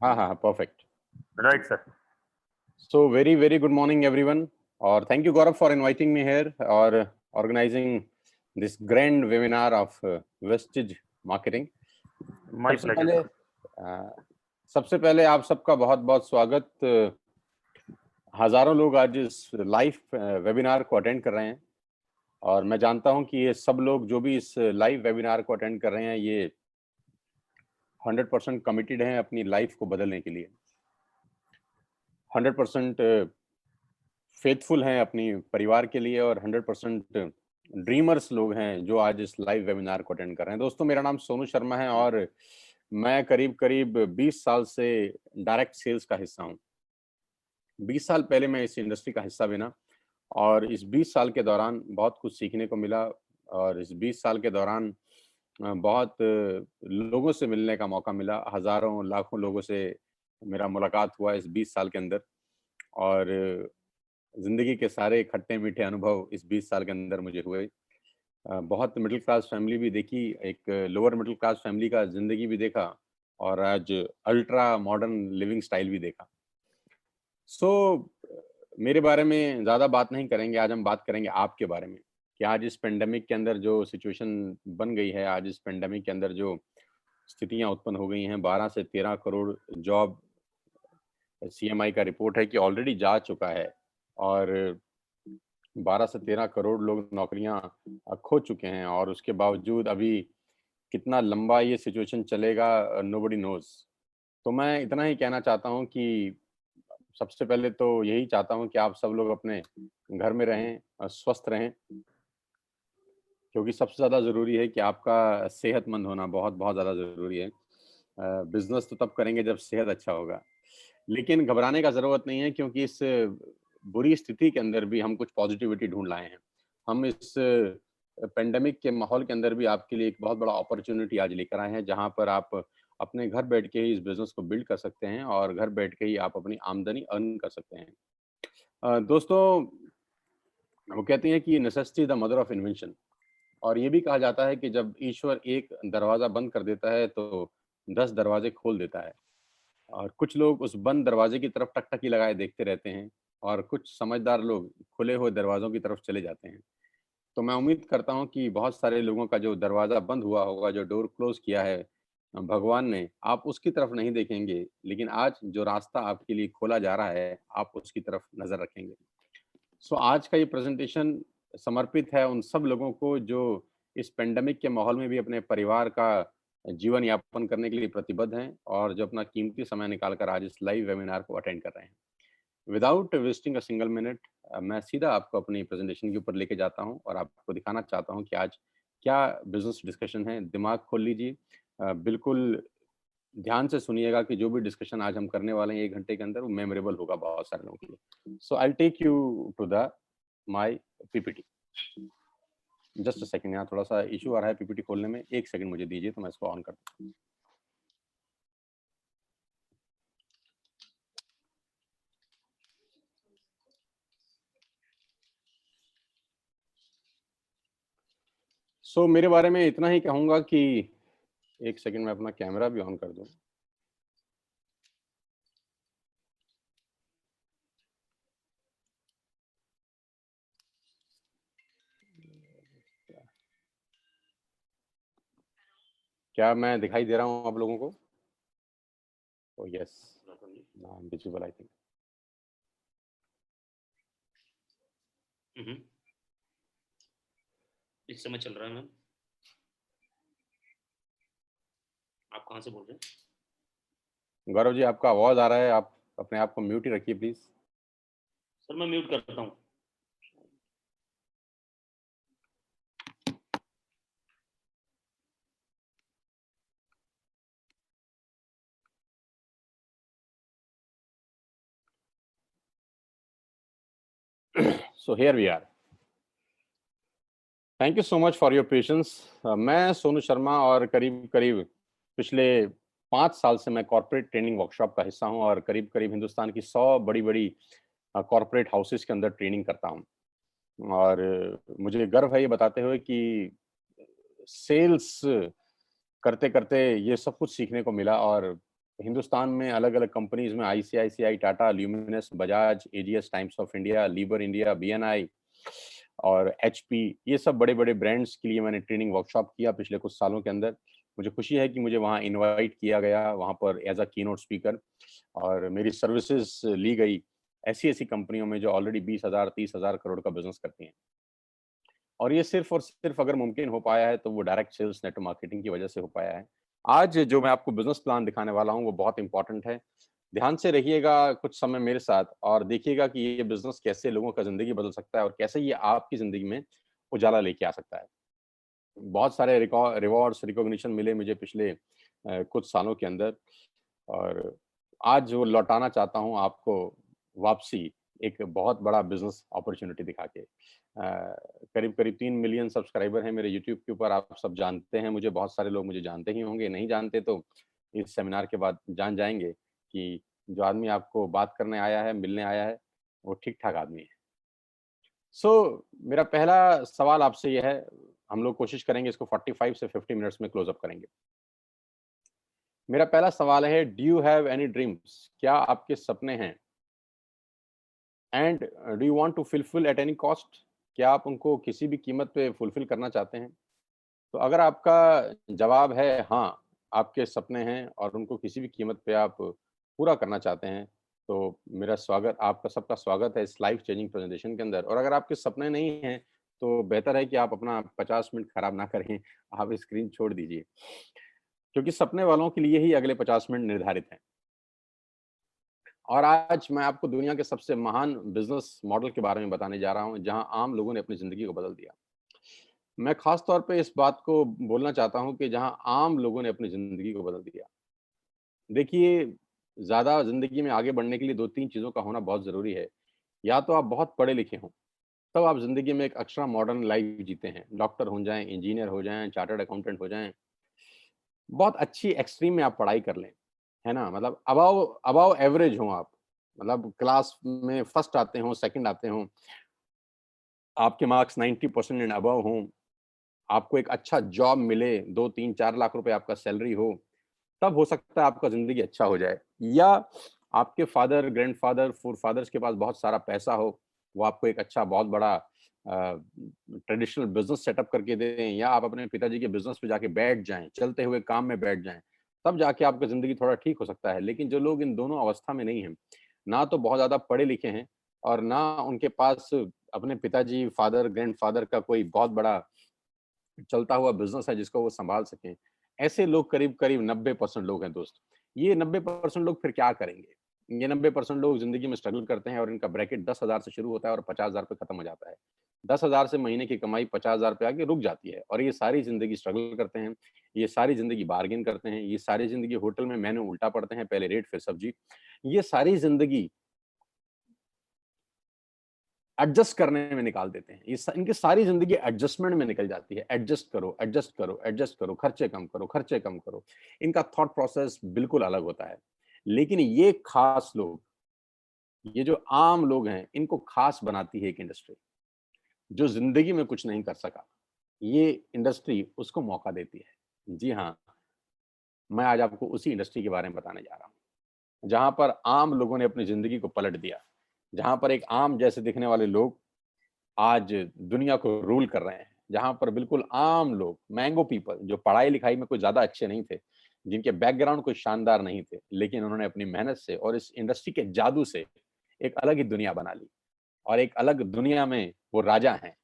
हाँ हाँ perfect. Right sir. So very good morning everyone, और thank you Gaurav for inviting me here और organizing this grand webinar of Vestige Marketing. My सबसे pleasure पहले सबसे पहले आप सबका बहुत बहुत स्वागत। हजारों लोग आज इस लाइव वेबिनार को अटेंड कर रहे हैं और मैं जानता हूं कि ये सब लोग जो भी इस लाइव वेबिनार को अटेंड कर रहे हैं ये 100% कमिटेड हैं अपनी लाइफ को बदलने के लिए, 100% फेथफुल हैं अपनी परिवार के लिए और 100% ड्रीमर्स लोग हैं जो आज इस लाइव वेबिनार को अटेंड कर रहे हैं। दोस्तों, मेरा नाम सोनू शर्मा है और मैं करीब करीब 20 साल से डायरेक्ट सेल्स का हिस्सा हूं। 20 साल पहले मैं इस इंडस्ट्री का हिस्सा बना और इस 20 साल के दौरान बहुत कुछ सीखने को मिला और इस 20 साल के दौरान बहुत लोगों से मिलने का मौका मिला। हजारों लाखों लोगों से मेरा मुलाकात हुआ इस 20 साल के अंदर और जिंदगी के सारे खट्टे मीठे अनुभव इस 20 साल के अंदर मुझे हुए। बहुत मिडिल क्लास फैमिली भी देखी, एक लोअर मिडिल क्लास फैमिली का जिंदगी भी देखा और आज अल्ट्रा मॉडर्न लिविंग स्टाइल भी देखा। सो मेरे बारे में ज़्यादा बात नहीं करेंगे, आज हम बात करेंगे आपके बारे में कि आज इस पेंडेमिक के अंदर जो सिचुएशन बन गई है, आज इस पेंडेमिक के अंदर जो स्थितियां उत्पन्न हो गई हैं, 12 से 13 करोड़ जॉब सीएमआई का रिपोर्ट है कि ऑलरेडी जा चुका है और 12 से 13 करोड़ लोग नौकरियां खो चुके हैं और उसके बावजूद अभी कितना लंबा ये सिचुएशन चलेगा, नोबडी नोज। तो मैं इतना ही कहना चाहता हूं कि सबसे पहले तो यही चाहता हूं कि आप सब लोग अपने घर में रहें, स्वस्थ रहें, क्योंकि सबसे ज़्यादा ज़रूरी है कि आपका सेहतमंद होना बहुत बहुत ज़्यादा ज़रूरी है। बिजनेस तो तब करेंगे जब सेहत अच्छा होगा, लेकिन घबराने का ज़रूरत नहीं है क्योंकि इस बुरी स्थिति के अंदर भी हम कुछ पॉजिटिविटी ढूंढ लाए हैं। हम इस पेंडेमिक के माहौल के अंदर भी आपके लिए एक बहुत बड़ा अपॉर्चुनिटी आज लेकर आए हैं, जहां पर आप अपने घर बैठ के ही इस बिजनेस को बिल्ड कर सकते हैं और घर बैठ के ही आप अपनी आमदनी अर्न कर सकते हैं। दोस्तों, वो कहते हैं कि necessity the mother of invention, और ये भी कहा जाता है कि जब ईश्वर एक दरवाजा बंद कर देता है तो 10 दरवाजे खोल देता है और कुछ लोग उस बंद दरवाजे की तरफ टकटकी लगाए देखते रहते हैं और कुछ समझदार लोग खुले हुए दरवाजों की तरफ चले जाते हैं। तो मैं उम्मीद करता हूँ कि बहुत सारे लोगों का जो दरवाजा बंद हुआ होगा, जो डोर क्लोज किया है भगवान ने, आप उसकी तरफ नहीं देखेंगे, लेकिन आज जो रास्ता आपके लिए खोला जा रहा है आप उसकी तरफ नजर रखेंगे। सो आज का ये प्रेजेंटेशन समर्पित है उन सब लोगों को जो इस पेंडेमिक के माहौल में भी अपने परिवार का जीवन यापन करने के लिए प्रतिबद्ध हैं और जो अपना कीमती समय निकालकर आज इस लाइव वेबिनार को अटेंड कर रहे हैं। Without wasting a single minute, मैं सीधा आपको अपनी प्रेजेंटेशन के ऊपर लेके जाता हूं और आपको दिखाना चाहता हूं कि आज क्या बिजनेस डिस्कशन है। दिमाग खोल लीजिए, बिल्कुल ध्यान से सुनिएगा कि जो भी डिस्कशन आज हम करने वाले हैं 1 घंटे के अंदर वो मेमोरेबल होगा बहुत सारे लोगों के लिए। So I take you to the my PPT. Just a second, यहाँ थोड़ा सा इशू आ रहा है पीपीटी खोलने में, 1 सेकंड मुझे दीजिए तो मैं इसको ऑन करता हूँ। सो मेरे बारे में इतना ही कहूंगा कि 1 सेकंड में अपना कैमरा भी ऑन कर दूं। क्या मैं दिखाई दे रहा हूँ आप लोगों को? ओ yes, I am visible I think. इस समय चल रहा है मैम। आप कहाँ से बोल रहे हैं? गौरव जी, आपका आवाज आ रहा है, आप अपने आप को म्यूट ही रखिए प्लीज। सर मैं म्यूट करता हूँ। So here we are. Thank you so much for your patience. मैं सोनू शर्मा और करीब करीब पिछले 5 साल से मैं कॉर्पोरेट ट्रेनिंग वर्कशॉप का हिस्सा हूं और करीब करीब हिंदुस्तान की 100 बड़ी बड़ी कॉर्पोरेट हाउसेस के अंदर ट्रेनिंग करता हूं और मुझे गर्व है ये बताते हुए कि सेल्स करते करते ये सब कुछ सीखने को मिला और हिंदुस्तान में अलग-अलग कंपनीज़ में ICICI, Tata, Luminous, Bajaj, AGS, Times of India, लीबर इंडिया, बीएनआई और एचपी, ये सब बड़े-बड़े ब्रांड्स के लिए मैंने ट्रेनिंग वर्कशॉप किया पिछले कुछ सालों के अंदर। मुझे खुशी है कि मुझे वहाँ इनवाइट किया गया, वहाँ पर एज़ अ कीनोट स्पीकर, और मेरी सर्विसेज़ ली गई ऐसी-ऐसी कंपनियों में जो ऑलरेडी 20,000, 30,000 करोड़ का बिज़नेस करती हैं। और ये सिर्फ़ और सिर्फ़ अगर मुमकिन हो पाया है तो वो डायरेक्ट सेल्स नेटवर्क मार्केटिंग की वजह से हो पाया है। आज जो मैं आपको बिज़नेस प्लान दिखाने वाला हूँ वो बहुत इम्पोर्टेंट है। ध्यान से रहिएगा कुछ समय मेरे साथ और देखिएगा कि ये बिज़नेस कैसे लोगों का ज़िंदगी बदल सकता है और कैसे ये आपकी ज़िंदगी में उजाला लेके आ सकता है। बहुत सारे रिवॉर्ड्स, रिकॉग्निशन मिले मुझे पिछले कुछ सालों के अंदर, और आज वो लौटाना चाहता हूँ आपको वापसी, एक बहुत बड़ा बिज़नेस अपॉर्च्युनिटी दिखा के। करीब-करीब 3 मिलियन सब्सक्राइबर हैं मेरे यूट्यूब के ऊपर, आप सब जानते हैं मुझे, बहुत सारे लोग मुझे जानते ही होंगे, नहीं जानते तो इस सेमिनार के बाद जान जाएँगे कि जो आदमी आपको बात करने आया है, मिलने आया है, वो ठीक-ठाक आदमी है। सो मेरा पहला सवाल आपसे ये है, हम लोग कोशिश करेंगे इसको 45 से 50 मिनट्स में क्लोज़ अप करेंगे। मेरा पहला सवाल है, do you have any dreams? क्या आपके सपने हैं? And do you want to fulfil at any cost? क्या आप उनको किसी भी कीमत पे फुलफिल करना चाहते हैं? तो अगर आपका जवाब है हाँ, आपके सपने हैं और उनको किसी भी कीमत पे आप पूरा करना चाहते हैं, तो मेरा स्वागत, आपका सबका स्वागत है इस लाइफ चेंजिंग प्रेजेंटेशन के अंदर। और अगर आपके सपने नहीं हैं, तो बेहतर है कि आप अपना 50 मिनट खराब ना करें, आप स्क्रीन छोड़ दीजिए। क्योंकि सपने वालों के लिए ही अगले 50 मिनट निर्धारित हैं। और आज मैं आपको दुनिया के सबसे महान बिज़नेस मॉडल के बारे में बताने जा रहा हूँ, जहाँ आम लोगों ने अपनी ज़िंदगी को बदल दिया। मैं ख़ास तौर पे इस बात को बोलना चाहता हूँ कि जहाँ आम लोगों ने अपनी ज़िंदगी को बदल दिया। देखिए, ज़्यादा ज़िंदगी में आगे बढ़ने के लिए 2-3 चीज़ों का होना बहुत ज़रूरी है। या तो आप बहुत पढ़े-लिखे हों, तब आप ज़िंदगी में एक एक्स्ट्रा मॉडर्न लाइफ़ जीते हैं। डॉक्टर हो जाएँ, इंजीनियर हो जाएँ, चार्टर्ड अकाउंटेंट हो जाएँ, बहुत अच्छी एक्सट्रीम में आप पढ़ाई कर लें, है ना? मतलब अबव अबव एवरेज हों आप, मतलब क्लास में फर्स्ट आते हों, सेकंड आते हों, आपके मार्क्स 90% एंड अबव हों, आपको एक अच्छा जॉब मिले, 2, 3, 4 लाख रुपए आपका सैलरी हो, तब हो सकता है आपका ज़िंदगी अच्छा हो जाए। या आपके फादर, ग्रैंडफ़ादर, फ़ोरफ़ादर्स के पास बहुत सारा पैसा हो, वो आपको एक अच्छा बहुत बड़ा ट्रेडिशनल बिज़नेस सेटअप करके दें, या आप अपने पिताजी के बिज़नेस पे जाके बैठ जाएँ, चलते हुए काम में बैठ जाएँ, तब जाके आपका ज़िंदगी थोड़ा ठीक हो सकता है। लेकिन जो लोग इन दोनों अवस्था में नहीं हैं, ना तो बहुत ज़्यादा पढ़े-लिखे हैं और ना उनके पास अपने पिताजी, फादर, ग्रैंडफ़ादर का कोई बहुत बड़ा चलता हुआ बिज़नेस है जिसको वो सँभाल सकें। ऐसे लोग करीब-करीब 90% लोग हैं दोस्त। ये 90% लोग फिर क्या करेंगे? ये 90% लोग ज़िंदगी में स्ट्रगल करते हैं और इनका ब्रैकेट 10,000 से शुरू होता है और 50,000 पे खत्म हो जाता है। 10,000 से महीने की कमाई 50,000 पे आके रुक जाती है और ये सारी ज़िंदगी स्ट्रगल करते हैं, ये सारी ज़िंदगी बार्गेन करते हैं, ये सारी ज़िंदगी होटल में मेनू उल्टा पढ़ते हैं, पहले रेट फिर सब्ज़ी। ये सारी ज़िंदगी एडजस्ट करने में निकाल देते हैं। ये इनकी सारी ज़िंदगी एडजस्टमेंट में निकल जाती है। एडजस्ट करो, एडजस्ट करो, एडजस्ट करो, खर्चे कम करो, खर्चे कम करो। इनका थॉट प्रोसेस बिल्कुल अलग होता है। लेकिन ये खास लोग, ये जो आम लोग हैं, इनको खास बनाती है एक इंडस्ट्री। जो ज़िंदगी में कुछ नहीं कर सका, ये इंडस्ट्री उसको मौका देती है। जी हाँ, मैं आज आपको उसी इंडस्ट्री के बारे में बताने जा रहा हूँ। जहाँ पर आम लोगों ने अपनी ज़िंदगी को पलट दिया। जहाँ पर एक आम जैसे दिखने वाले लोग आज दुनिया को रूल कर रहे हैं, जहाँ पर बिल्कुल आम लोग, मैंगो पीपल, जो पढ़ाई-लिखाई में कोई ज़्यादा अच्छे नहीं थे, जिनके बैकग्राउंड कोई शानदार नहीं थे, लेकिन उन्होंने अपनी मेहनत से और इस इंडस्ट्री के जादू से एक अलग ही दुनिया बना ली और एक अलग दुनिया में वो राजा हैं।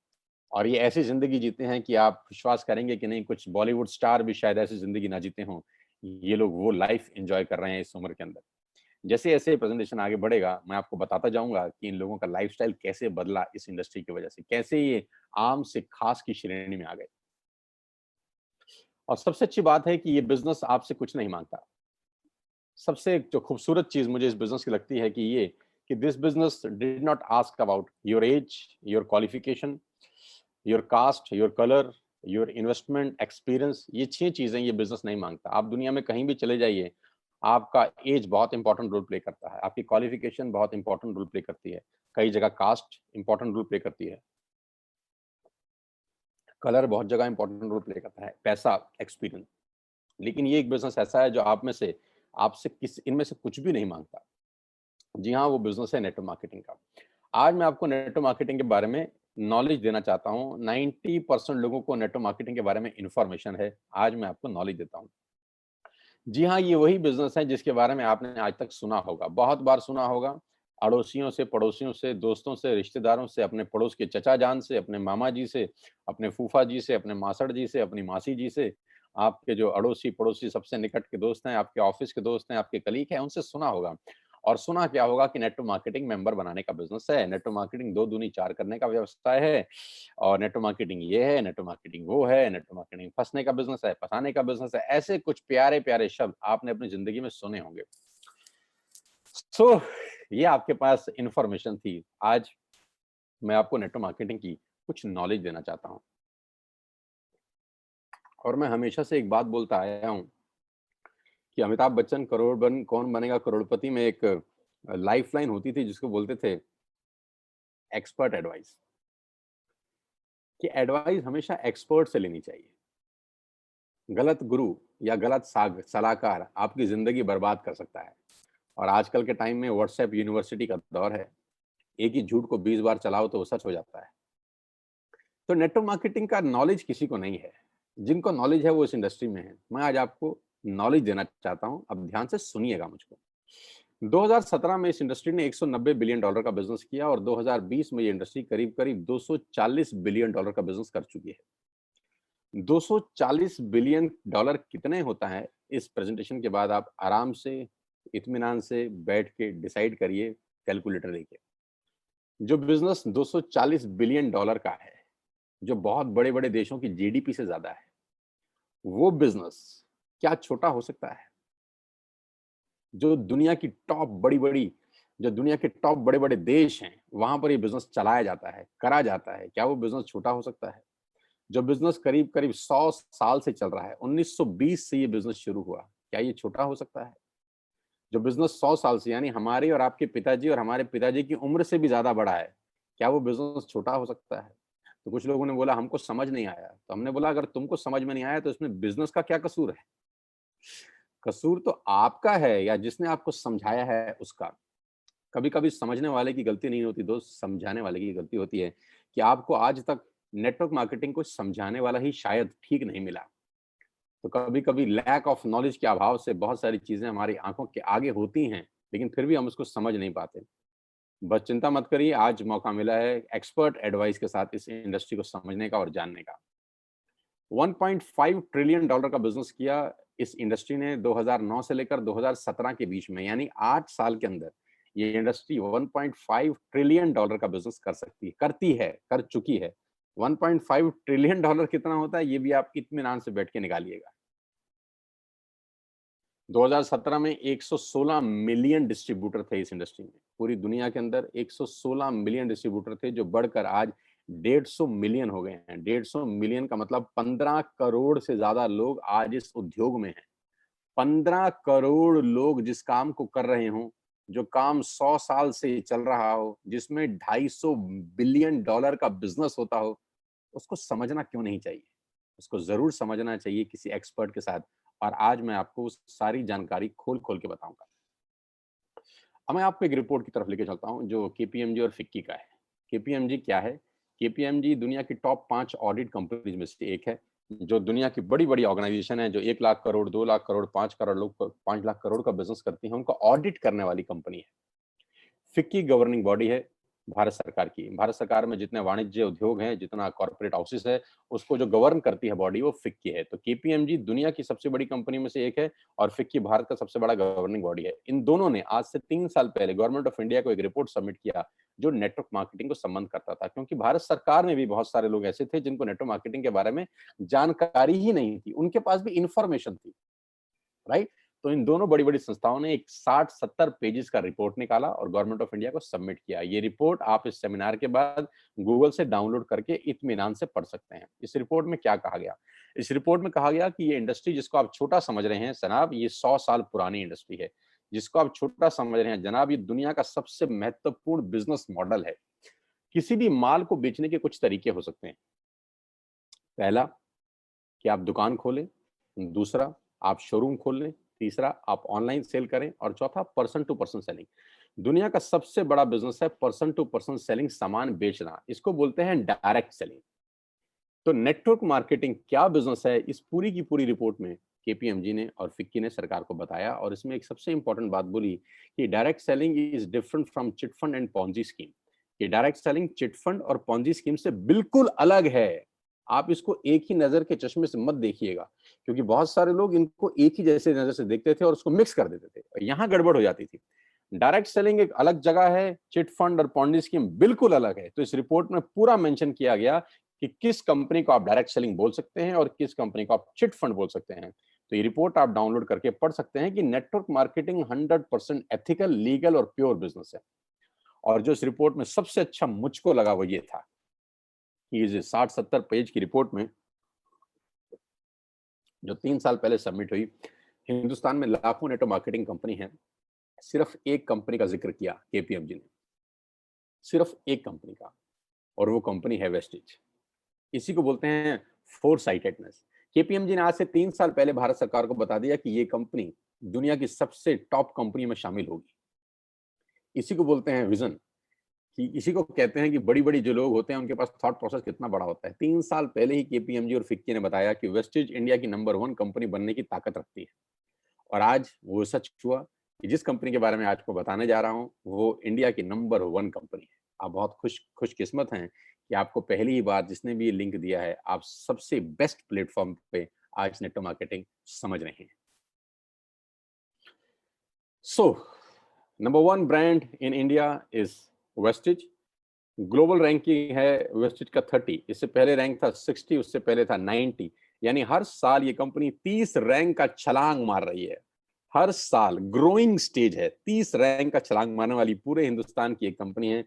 और ये ऐसी ज़िंदगी जीते हैं कि आप विश्वास करेंगे कि नहीं, कुछ बॉलीवुड स्टार भी शायद ऐसी ज़िंदगी ना जीते हों। ये लोग वो लाइफ़ एन्जॉय कर रहे हैं इस उम्र के अंदर। जैसे-जैसे प्रेज़ेंटेशन आगे बढ़ेगा, मैं आपको बताता जाऊँगा कि इन लोगों का लाइफ़स्टाइल कैसे बदला इस इंडस्ट्री की वज़ह से, कैसे ये आम से ख़ास की श्रेणी में आ गए। और सबसे अच्छी बात है कि ये बिज़नेस आपसे कुछ नहीं माँगता। सबसे जो खूबसूरत चीज़ मुझे इस बिज़नेस की लगती है कि ये, कि this business did not ask about your age, your qualification, your cast, your colour, your investment, experience, ये 6 चीज़ें ये बिज़नेस नहीं माँगता। आप दुनिया में कहीं भी चले जाइए, आपका एज बहुत इम्पोर्टेंट रोल प्ले करता है, आपकी क्वालिफ़िकेशन बहुत इम्पोर्टेंट रोल प्ले करती है, कई जगह कास्ट इम्पोर्टेंट रोल प्ले करती है, कलर बहुत जगह इम्पोर्टेंट रोल प्ले करता है, पैसा, एक्सपीरियंस। लेकिन ये एक बिज़नेस ऐसा है जो आप में से आपसे इनमें से कुछ भी नहीं मांगता। जी हाँ, वो बिजनेस है नेटवर्क मार्केटिंग का। आज मैं आपको नेटवर्क मार्केटिंग के बारे में नॉलेज देना चाहता हूँ। 90% लोगों को नेटवर्क मार्केटिंग के बारे में इंफॉर्मेशन है। आज मैं आपको नॉलेज देता हूँ। जी हाँ, ये वही बिज़नेस है जिसके बारे में आपने आज तक सुना होगा, बहुत बार सुना होगा। अड़ोसियों से, पड़ोसियों से, दोस्तों से, रिश्तेदारों से, अपने पड़ोस के चचा जान से, अपने मामा जी से, अपने फूफा जी से, अपने मासड़ जी से, अपनी मासी जी से, आपके जो अड़ोसी-पड़ोसी सबसे निकट के दोस्त हैं, आपके ऑफ़िस के दोस्त हैं, आपके कलीग हैं, उनसे सुना होगा। और सुना क्या होगा कि नेटवर्क मार्केटिंग मेंबर बनाने का बिज़नेस है, नेटवर्क मार्केटिंग 2 दूनी 4 करने का व्यवसाय है और नेटवर्क मार्केटिंग ये है, नेटवर्क मार्केटिंग वो है, नेटवर्क मार्केटिंग फँसने का बिज़नेस है, फँसाने का बिज़नेस है। ऐसे कुछ प्यारे-प्यारे शब्द आपने अपनी ज़िंदगी में सुने होंगे। सो ये आपके पास इन्फॉर्मेशन थी। आज मैं आपको नेटवर्क मार्केटिंग की कुछ नॉलेज देना चाहता हूँ। और मैं हमेशा से एक बात बोलता आया हूँ कि अमिताभ बच्चन कौन बनेगा करोड़पति में एक लाइफ़लाइन होती थी जिसको बोलते थे एक्सपर्ट एडवाइस, कि एडवाइस हमेशा एक्सपर्ट से लेनी चाहिए। गलत गुरु या गलत सलाहकार आपकी ज़िंदगी बर्बाद कर सकता है। और आजकल के टाइम में व्हाट्सएप यूनिवर्सिटी का दौर है। एक ही झूठ को 20 बार चलाओ तो वो सच हो जाता है। तो नेटवर्क मार्केटिंग का नॉलेज किसी को नहीं है। जिनको नॉलेज है वो इस इंडस्ट्री में है। मैं आज आपको नॉलेज देना चाहता हूँ। अब ध्यान से सुनिएगा मुझको। 2017 में इस इंडस्ट्री ने $190 बिलियन का बिज़नेस किया और 2020 में ये इंडस्ट्री करीब-करीब $240 बिलियन का बिज़नेस कर चुकी है। $240 बिलियन कितने होता है, इस प्रेजेंटेशन के बाद आप आराम से, इत्मीनान से बैठ के डिसाइड करिए कैलकुलेटर लेके। जो बिज़नेस $240 बिलियन का है, जो बहुत बड़े-बड़े देशों की जीडीपी से ज़्यादा है, वो बिज़नेस क्या छोटा हो सकता है? जो दुनिया के टॉप बड़े-बड़े देश हैं, वहाँ पर ये बिज़नेस चलाया जाता है, करा जाता है, क्या वो बिज़नेस छोटा हो सकता है? जो बिज़नेस करीब-करीब 100 साल से चल रहा है, 1920 से ये बिज़नेस शुरू हुआ, क्या ये छोटा हो सकता है? जो बिज़नेस 100 साल से यानी हमारे और आपके पिताजी और हमारे पिताजी की उम्र से भी ज़्यादा बड़ा है, क्या वो बिज़नेस छोटा हो सकता है? तो कुछ लोगों ने बोला हमको समझ नहीं आया, तो हमने बोला अगर तुमको समझ में नहीं आया तो इसमें बिज़नेस का क्या कसूर है? कसूर तो आपका है या जिसने आपको समझाया है उसका। कभी-कभी समझने वाले की गलती नहीं होती दोस्त, समझाने वाले की गलती होती है कि आपको आज तक नेटवर्क मार्केटिंग को समझाने वाला ही शायद ठीक नहीं मिला। तो कभी-कभी लैक ऑफ नॉलेज के अभाव से बहुत सारी चीज़ें हमारी आँखों के आगे होती हैं, लेकिन फिर भी हम उसको समझ नहीं पाते। बस चिंता मत करिए, आज मौका मिला है एक्सपर्ट एडवाइस के साथ इस इंडस्ट्री को समझने का और जानने का। 1.5 ट्रिलियन डॉलर का बिज़नेस किया इस इंडस्ट्री ने 2009 से लेकर 2017 के बीच में, यानी 8 साल के अंदर ये इंडस्ट्री 1.5 ट्रिलियन डॉलर का बिज़नेस कर चुकी है। 1.5 ट्रिलियन डॉलर कितना होता है, ये भी आप इत्मीनान से बैठ के निकालिएगा। 2017 में 116 मिलियन डिस्ट्रीब्यूटर थे इस इंडस्ट्री में। पूरी दुनिया के अंदर 116 मिलियन डिस्ट्रीब्यूटर थे जो बढ़कर आज 150 मिलियन हो गए हैं। 150 मिलियन का मतलब 15 करोड़ से ज़्यादा लोग आज इस उद्योग में हैं। 15 करोड़ लोग जिस काम को कर रहे हों, जो काम 100 साल से चल रहा हो, जिसमें 250 बिलियन डॉलर का बिज़नेस होता हो, उसको समझना क्यों नहीं चाहिए? उसको ज़रूर समझना चाहिए किसी एक्सपर्ट के साथ और आज मैं आपको उस सारी जानकारी खोल-खोल के बताऊँगा। अब मैं आपको एक रिपोर्ट की तरफ लेके चलता हूँ जो केपीएमजी और फिक्की का है। केपीएमजी क्या है? केपीएमजी दुनिया की टॉप 5 ऑडिट कंपनीज़ में से एक है, जो दुनिया की बड़ी-बड़ी ऑर्गेनाइज़ेशन है, जो 1 लाख करोड़, 2 लाख करोड़, 5 करोड़ लोग 5 लाख करोड़ का बिज़नेस करती हैं, उनको ऑडिट करने वाली कंपनी है। फिक्की गवर्निंग बॉडी है भारत सरकार की। भारत सरकार में जितने वाणिज्य उद्योग हैं, जितना कॉर्पोरेट हाउसेस है, उसको जो गवर्न करती है बॉडी वो फिक्की है। तो केपीएमजी दुनिया की सबसे बड़ी कंपनी में से एक है और फिक्की भारत का सबसे बड़ा गवर्निंग बॉडी है। इन दोनों ने आज से 3 साल पहले गवर्नमेंट ऑफ इंडिया को एक रिपोर्ट सबमिट किया, जो नेटवर्क मार्केटिंग को संबंध करता था। क्योंकि भारत सरकार में भी बहुत सारे लोग ऐसे थे जिनको नेटवर्क मार्केटिंग के बारे में जानकारी ही नहीं थी। उनके पास भी इन्फॉर्मेशन थी। राइट? तो इन दोनों बड़ी-बड़ी संस्थाओं ने एक 60-70 पेजेस का रिपोर्ट निकाला और गवर्नमेंट ऑफ इंडिया को सबमिट किया। ये रिपोर्ट आप इस सेमिनार के बाद गूगल से डाउनलोड करके इत्मीनान से पढ़ सकते हैं। इस रिपोर्ट में क्या कहा गया? इस रिपोर्ट में कहा गया कि ये इंडस्ट्री जिसको आप छोटा समझ रहे हैं जनाब, ये 100 साल पुरानी इंडस्ट्री है। जिसको आप छोटा समझ रहे हैं जनाब, ये दुनिया का सबसे महत्वपूर्ण बिज़नेस मॉडल है। किसी भी माल को बेचने के कुछ तरीके हो सकते हैं। पहला कि आप दुकान खोलें, दूसरा आप शोरूम खोल लें, तीसरा आप ऑनलाइन सेल करें, और चौथा पर्सन टू पर्सन सेलिंग। दुनिया का सबसे बड़ा बिजनेस है पर्सन टू पर्सन सेलिंग, सामान बेचना, इसको बोलते हैं डायरेक्ट सेलिंग। तो नेटवर्क मार्केटिंग क्या बिजनेस है, इस पूरी की पूरी रिपोर्ट में केपीएमजी ने और फिक्की ने सरकार को बताया, और इसमें एक सबसे इंपॉर्टेंट बात बोली कि direct selling is different from chit fund and Ponzi scheme. कि डायरेक्ट सेलिंग चिट फंड और पॉन्जी स्कीम से बिल्कुल अलग है। आप इसको एक ही नजर के चश्मे से मत देखिएगा, क्योंकि बहुत सारे लोग इनको एक ही जैसे नजर से देखते थे और उसको मिक्स कर देते थे, और यहाँ गड़बड़ हो जाती थी। डायरेक्ट सेलिंग एक अलग जगह है, चिट फंड और पॉन्जी स्कीम बिल्कुल अलग है। तो इस रिपोर्ट में पूरा मेंशन किया गया कि किस कंपनी को आप डायरेक्ट सेलिंग बोल सकते हैं और किस कंपनी को आप चिट फंड बोल सकते हैं। तो ये रिपोर्ट आप डाउनलोड करके पढ़ सकते हैं कि नेटवर्क मार्केटिंग 100% एथिकल, लीगल और प्योर बिजनेस है। और जो इस रिपोर्ट में सबसे अच्छा मुझको लगा वो ये था कि इस 60-70 पेज की रिपोर्ट में, जो 3 साल पहले सबमिट हुई, हिंदुस्तान में लाखों नेटवर्क मार्केटिंग कंपनी है, सिर्फ एक कंपनी का जिक्र किया केपीएमजी ने, सिर्फ एक कंपनी का, और वो कंपनी है वेस्टेज। इसी को बोलते हैं फोर साइटेडनेस। केपीएमजी ने आज से 3 साल पहले भारत सरकार को बता दिया कि ये कंपनी दुनिया की सबसे टॉप कंपनी में शामिल होगी। इसी को बोलते हैं विजन, कि इसी को कहते हैं कि बड़ी बड़ी जो लोग होते हैं उनके पास थॉट प्रोसेस कितना बड़ा होता है। 3 साल पहले ही केपीएमजी और फिक्की ने बताया कि वेस्टेज इंडिया की नंबर 1 कंपनी बनने की ताकत रखती है, और आज वो सच हुआ कि जिस कंपनी के बारे में आज को बताने जा रहा हूं वो इंडिया की नंबर 1 कंपनी है। आप बहुत खुशकिस्मत हैं कि आपको पहली ही बार जिसने भी ये लिंक दिया है, आप सबसे बेस्ट प्लेटफॉर्म पे आज नेटवर्क मार्केटिंग समझ रहे हैं। So number 1 brand in India is wastage. Global ranking है वेस्टेज का 30, इससे पहले रैंक था 60, उससे पहले था 90। यानी हर साल ये कंपनी 30 रैंक का छलांग मार रही है। हर साल ग्रोइंग स्टेज है, 30 रैंक का छलांग मारने वाली पूरे हिंदुस्तान की एक कंपनी है।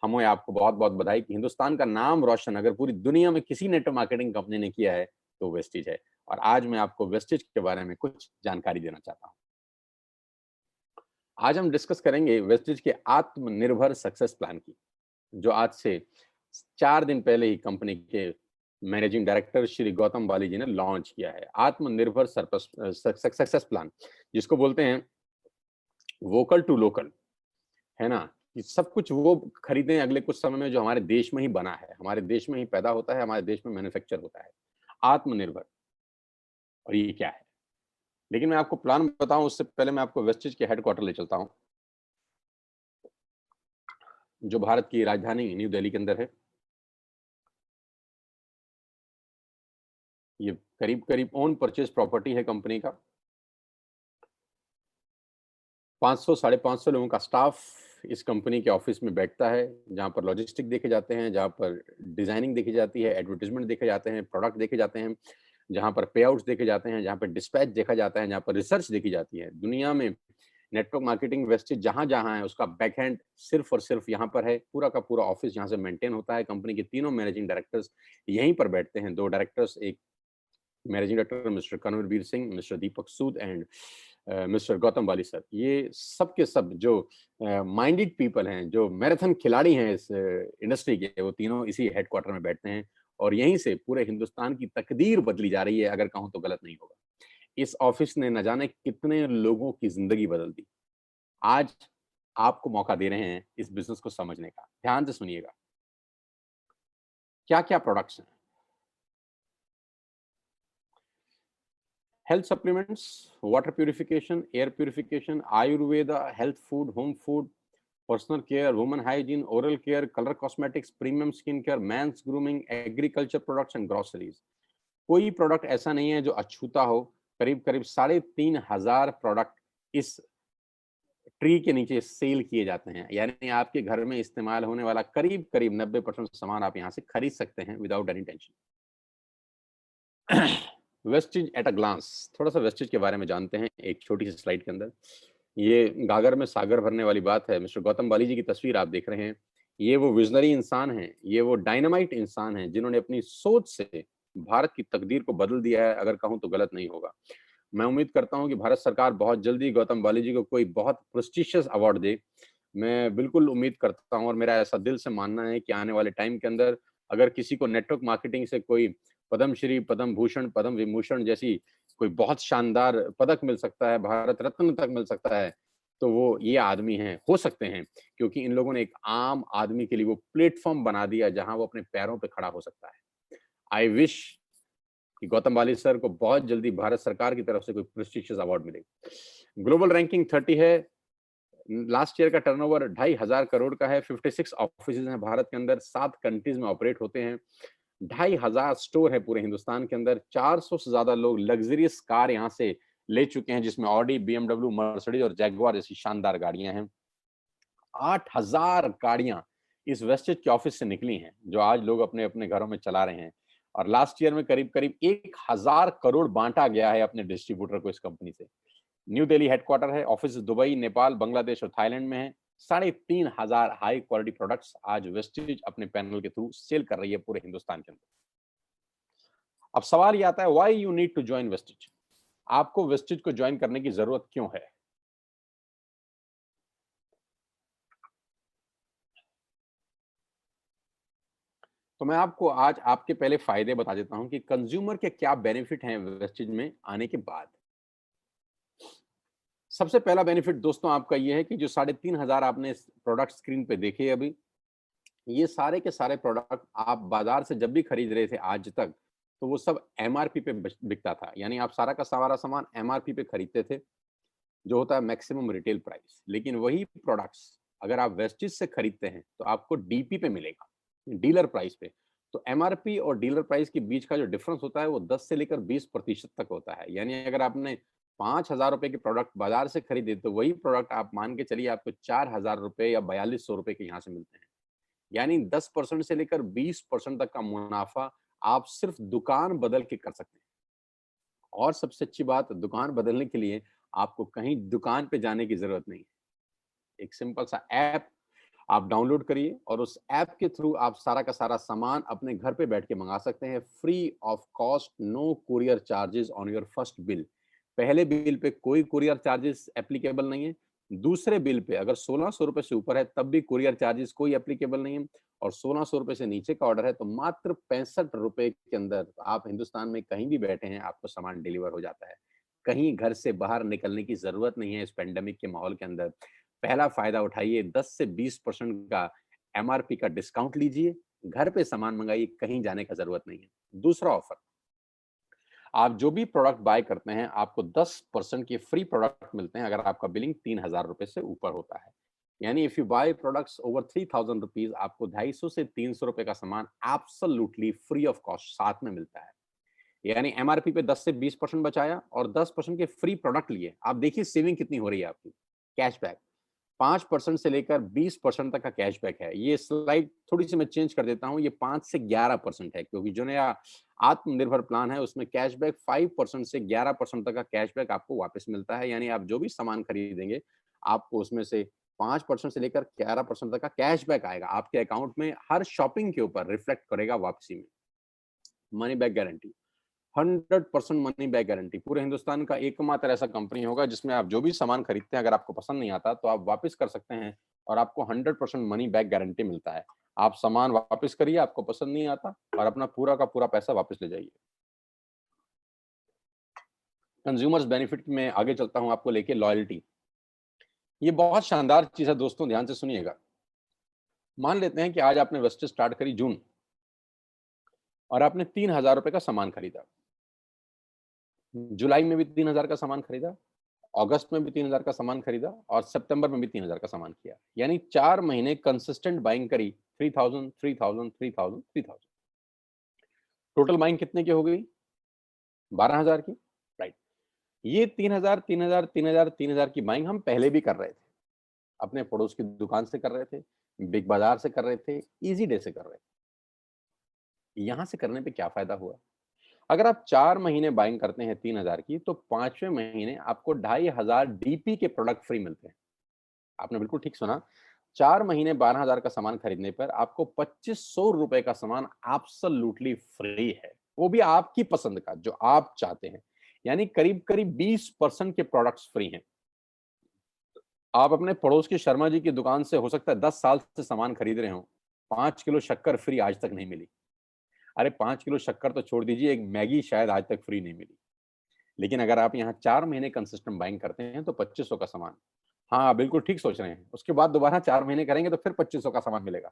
हमें आपको बहुत बहुत बधाई कि हिंदुस्तान का नाम रोशन अगर पूरी दुनिया में किसी नेटवर्क मार्केटिंग कंपनी ने किया है तो वेस्टेज है। और आज मैं आपको वेस्टेज के बारे में कुछ जानकारी देना चाहता हूं। आज हम डिस्कस करेंगे वेस्टेज के आत्मनिर्भर सक्सेस प्लान की, जो आज से 4 दिन पहले ही कंपनी के मैनेजिंग डायरेक्टर श्री गौतम बाली जी ने लॉन्च किया है। आत्मनिर्भर सक्सेस प्लान, जिसको बोलते हैं वोकल टू लोकल, है ना, कि सब कुछ वो खरीदें अगले कुछ समय में जो हमारे देश में ही बना है, हमारे देश में ही पैदा होता है, हमारे देश में मैन्युफैक्चर होता है। आत्मनिर्भर, और ये क्या है? लेकिन मैं आपको प्लान बताऊं उससे पहले मैं आपको वेस्टेज के हेडक्वार्टर ले चलता हूं, जो भारत की राजधानी न्यू दिल्ली के अंदर है। ये करीब करीब ओन परचेज प्रॉपर्टी है कंपनी का। 500-550 लोगों का स्टाफ इस कंपनी के ऑफिस में बैठता है, जहां पर लॉजिस्टिक देखे जाते हैं, जहां पर डिजाइनिंग देखी जाती है, एडवर्टाइजमेंट देखे जाते हैं, प्रोडक्ट देखे जाते हैं, जहां पर पे आउट्स देखे जाते हैं, जहां पर डिस्पैच देखा जाता है, जहां पर रिसर्च देखी जाती है। दुनिया में नेटवर्क मार्केटिंग वेस्टेज जहां जहां है उसका बैकएंड सिर्फ और सिर्फ यहाँ पर है। पूरा का पूरा ऑफिस यहाँ से मेंटेन होता है। कंपनी के तीनों मैनेजिंग डायरेक्टर्स यहीं पर बैठते हैं। 2 डायरेक्टर्स, एक managing director mister Kanwarveer Singh, mister Deepak Sood and mister Gautam Bali sir. ये सब के सब जो माइंडेड पीपल हैं, जो मैराथन खिलाड़ी हैं इस इंडस्ट्री के, वो तीनों इसी हेडक्वार्टर में बैठते हैं, और यहीं से पूरे हिंदुस्तान की तकदीर बदली जा रही है, अगर कहूँ तो गलत नहीं होगा। इस ऑफिस ने न जाने कितने लोगों की जिंदगी बदल दी। आज आपको मौका दे रहे हैं इस बिजनेस को समझने का। ध्यान से सुनिएगा, क्या क्या प्रोडक्ट्स हैं। Health supplements, water purification, air purification, Ayurveda, health food, home food, personal care, women hygiene, oral care, colour cosmetics, premium skin care, mains grooming, agriculture products and groceries. कोई प्रोडक्ट ऐसा नहीं है जो अछूता हो। करीब करीब 3,500 प्रोडक्ट इस ट्री के नीचे सेल किए जाते हैं। यानी आपके घर में इस्तेमाल होने वाला करीब करीब 90% सामान आप यहाँ से खरीद सकते हैं without any tension. Vestige at a glance, थोड़ा सा वेस्टेज के बारे में जानते हैं एक छोटी सी स्लाइड के अंदर। ये गागर में सागर भरने वाली बात है। मिस्टर गौतम बाली जी की तस्वीर आप देख रहे हैं। ये वो विजनरी इंसान हैं, ये वो डायनामाइट इंसान हैं जिन्होंने अपनी सोच से भारत की तकदीर को बदल दिया है, अगर कहूँ तो गलत नहीं होगा। मैं उम्मीद करता हूँ कि भारत सरकार बहुत जल्दी गौतम बाली जी को कोई बहुत प्रेस्टिशियस अवार्ड दे। मैं बिल्कुल उम्मीद करता हूँ, और मेरा ऐसा दिल से मानना है कि आने वाले टाइम के अंदर अगर किसी को नेटवर्क मार्केटिंग से कोई पद्मश्री, पद्म भूषण, पद्म विभूषण जैसी कोई बहुत शानदार पदक मिल सकता है, भारत रत्न तक मिल सकता है, तो वो ये आदमी हैं, हो सकते हैं, क्योंकि इन लोगों ने एक आम आदमी के लिए वो प्लेटफ़ॉर्म बना दिया जहाँ वो अपने पैरों पे खड़ा हो सकता है। आई विश कि गौतम वाली सर को बहुत जल्दी भारत सरकार की तरफ से कोई प्रेस्टिजियस अवार्ड मिले। ग्लोबल रैंकिंग 30 है, लास्ट ईयर का टर्नओवर 2,500 करोड़ का है, 56 ऑफिसेज़ हैं भारत के अंदर, 7 कंट्रीज़ में ऑपरेट होते हैं, 2,500 स्टोर है पूरे हिंदुस्तान के अंदर, 400 से ज़्यादा लोग लग्ज़रियस कार यहाँ से ले चुके हैं, जिसमें ऑडी, बीएमडब्ल्यू, मर्सिडीज़ और जैगुआर जैसी शानदार गाड़ियाँ हैं। 8,000 गाड़ियाँ इस वेस्टेज के ऑफिस से निकली हैं, जो आज लोग अपने-अपने घरों में चला रहे हैं और लास्ट ईयर में करीब-करीब 1,000 करोड़ बाँटा गया है अपने डिस्ट्रीब्यूटर को इस कंपनी से। न्यू दिल्ली हेडक्वार्टर है, ऑफिस दुबई, नेपाल, बांग्लादेश और थाईलैंड में है। 3,500 हाई क्वालिटी प्रोडक्ट्स आज वेस्टेज अपने पैनल के थ्रू सेल कर रही है पूरे हिंदुस्तान के अंदर। अब सवाल ये आता है, why you need to join Vestige? आपको वेस्टेज को ज्वाइन करने की जरूरत क्यों है? तो मैं आपको आज आपके पहले फायदे बता देता हूं कि कंज्यूमर के क्या बेनिफिट हैं वेस्टेज में आने के बाद। सबसे पहला बेनिफिट दोस्तों आपका ये है कि जो 3,500 आपने प्रोडक्ट स्क्रीन पे देखे अभी, ये सारे के सारे प्रोडक्ट आप बाजार से जब भी खरीद रहे थे आज तक, तो वो सब एमआरपी पे बिकता था। यानी आप सारा का सारा सामान एमआरपी पे खरीदते थे, जो होता है मैक्सिमम रिटेल प्राइस। लेकिन वही प्रोडक्ट्स अगर आप वेस्टेज से खरीदते हैं तो आपको डीपी पे मिलेगा, डीलर प्राइस पे। तो एमआरपी और डीलर प्राइस के बीच का जो डिफरेंस होता है वो 10 से लेकर 20% तक होता है। यानी अगर आपने 5,000 रुपए के प्रोडक्ट बाजार से खरीदे तो वही प्रोडक्ट आप मान के चलिए आपको 4,000 रुपए या 4,200 रुपए के यहाँ से मिलते हैं। यानी 10% से लेकर 20% तक का मुनाफा आप सिर्फ दुकान बदल के कर सकते हैं। और सबसे अच्छी बात, दुकान बदलने के लिए आपको कहीं दुकान पे जाने की जरूरत नहीं है। एक सिंपल सा ऐप आप डाउनलोड करिए और उस ऐप के थ्रू आप सारा का सारा सामान अपने घर पे बैठ के मंगा सकते हैं, free of cost, no courier charges on your first bill. पहले बिल पे कोई कुरियर चार्जेस एप्लीकेबल नहीं है। दूसरे बिल पे अगर 1,600 रुपए से ऊपर है तब भी कुरियर चार्जेस कोई एप्लीकेबल नहीं है, और 1,600 रुपए से नीचे का ऑर्डर है तो मात्र 65 रुपए के अंदर आप हिंदुस्तान में कहीं भी बैठे हैं आपको सामान डिलीवर हो जाता है। कहीं घर से बाहर निकलने की जरूरत नहीं है इस पेंडेमिक के माहौल के अंदर। पहला फायदा उठाइए, 10 से 20% का एमआरपी का डिस्काउंट लीजिए, घर पे सामान मंगाइए, कहीं जाने का जरूरत नहीं है। दूसरा ऑफर, आप जो भी प्रोडक्ट बाय करते हैं आपको 10% के फ्री प्रोडक्ट मिलते हैं अगर आपका बिलिंग 3,000 रुपए से ऊपर होता है। यानी if you buy products over 3,000 rupees आपको 250 से 300 रुपए का सामान एब्सोल्युटली फ्री ऑफ कॉस्ट साथ में मिलता है। यानी एमआरपी पे 10 से 20% बचाया और 10% के फ्री प्रोडक्ट लिए। आप देखिए सेविंग कितनी हो रही है आपकी। कैशबैक 5% से लेकर 20% तक का कैशबैक है। ये स्लाइड थोड़ी-सी मैं चेंज कर देता हूँ, ये 5 से 11% है क्योंकि जो नया आत्मनिर्भर प्लान है उसमें कैशबैक 5% से 11% तक का कैशबैक आपको वापस मिलता है। यानी आप जो भी सामान खरीदेंगे, आपको उसमें से 5% से लेकर 11% तक का कैशबैक आएगा। आपके अकाउंट में हर शॉपिंग के ऊपर रिफ्लेक्ट करेगा वापसी में। Money back guarantee, 100% money back guarantee. पूरे हिंदुस्तान का एकमात्र ऐसा कंपनी होगा जिसमें आप जो भी सामान खरीदते हैं अगर आपको पसंद नहीं आता तो आप वापस कर सकते हैं और आपको 100% मनी बैक गारंटी मिलता है। आप सामान वापस करिए, आपको पसंद नहीं आता, और अपना पूरा का पूरा पैसा वापस ले जाइए। कंज्यूमर्स बेनिफिट में आगे चलता हूं आपको लेके, लॉयल्टी। ये बहुत शानदार चीज है दोस्तों, ध्यान से सुनिएगा। मान लेते हैं कि आज आपने वेस्टेज स्टार्ट करी जून और आपने 3,000 रुपए का सामान खरीदा। जुलाई में भी 3,000 का सामान खरीदा, अगस्त में भी 3,000 का सामान खरीदा और सितंबर में भी 3,000 का सामान किया। यानी 4 महीने कंसिस्टेंट बाइंग करी, 3,000 3,000 3,000 3,000। टोटल बाइंग कितने की हो गई? 12,000 की, राइट। ये 3,000 3,000 3,000 3,000 की बाइंग हम पहले भी कर रहे थे, अपने पड़ोस की दुकान से कर रहे थे, बिग बाजार से कर रहे थे, इजी डे से कर रहे थे। यहां से करने पे क्या फायदा हुआ? अगर आप 4 महीने बाइंग करते हैं 3,000 की तो 5वें महीने आपको 2,500 डीपी के प्रोडक्ट फ्री मिलते हैं। आपने बिल्कुल ठीक सुना, 4 महीने 12,000 का सामान खरीदने पर आपको 2,500 रुपए का सामान एब्सोल्युटली फ्री है, वो भी आपकी पसंद का जो आप चाहते हैं। यानी करीब करीब 20% के प्रोडक्ट्स फ्री हैं। आप अपने पड़ोस की शर्मा जी की दुकान से हो सकता है 10 साल से सामान खरीद रहे हो, 5 किलो शक्कर फ्री आज तक नहीं मिली। अरे 5 किलो शक्कर तो छोड़ दीजिए, एक मैगी शायद आज तक फ्री नहीं मिली। लेकिन अगर आप यहाँ 4 महीने कंसिस्टेंट बाइंग करते हैं तो 2500 का सामान, हाँ, आप बिल्कुल ठीक सोच रहे हैं। उसके बाद दोबारा 4 महीने करेंगे तो फिर 2500 का सामान मिलेगा।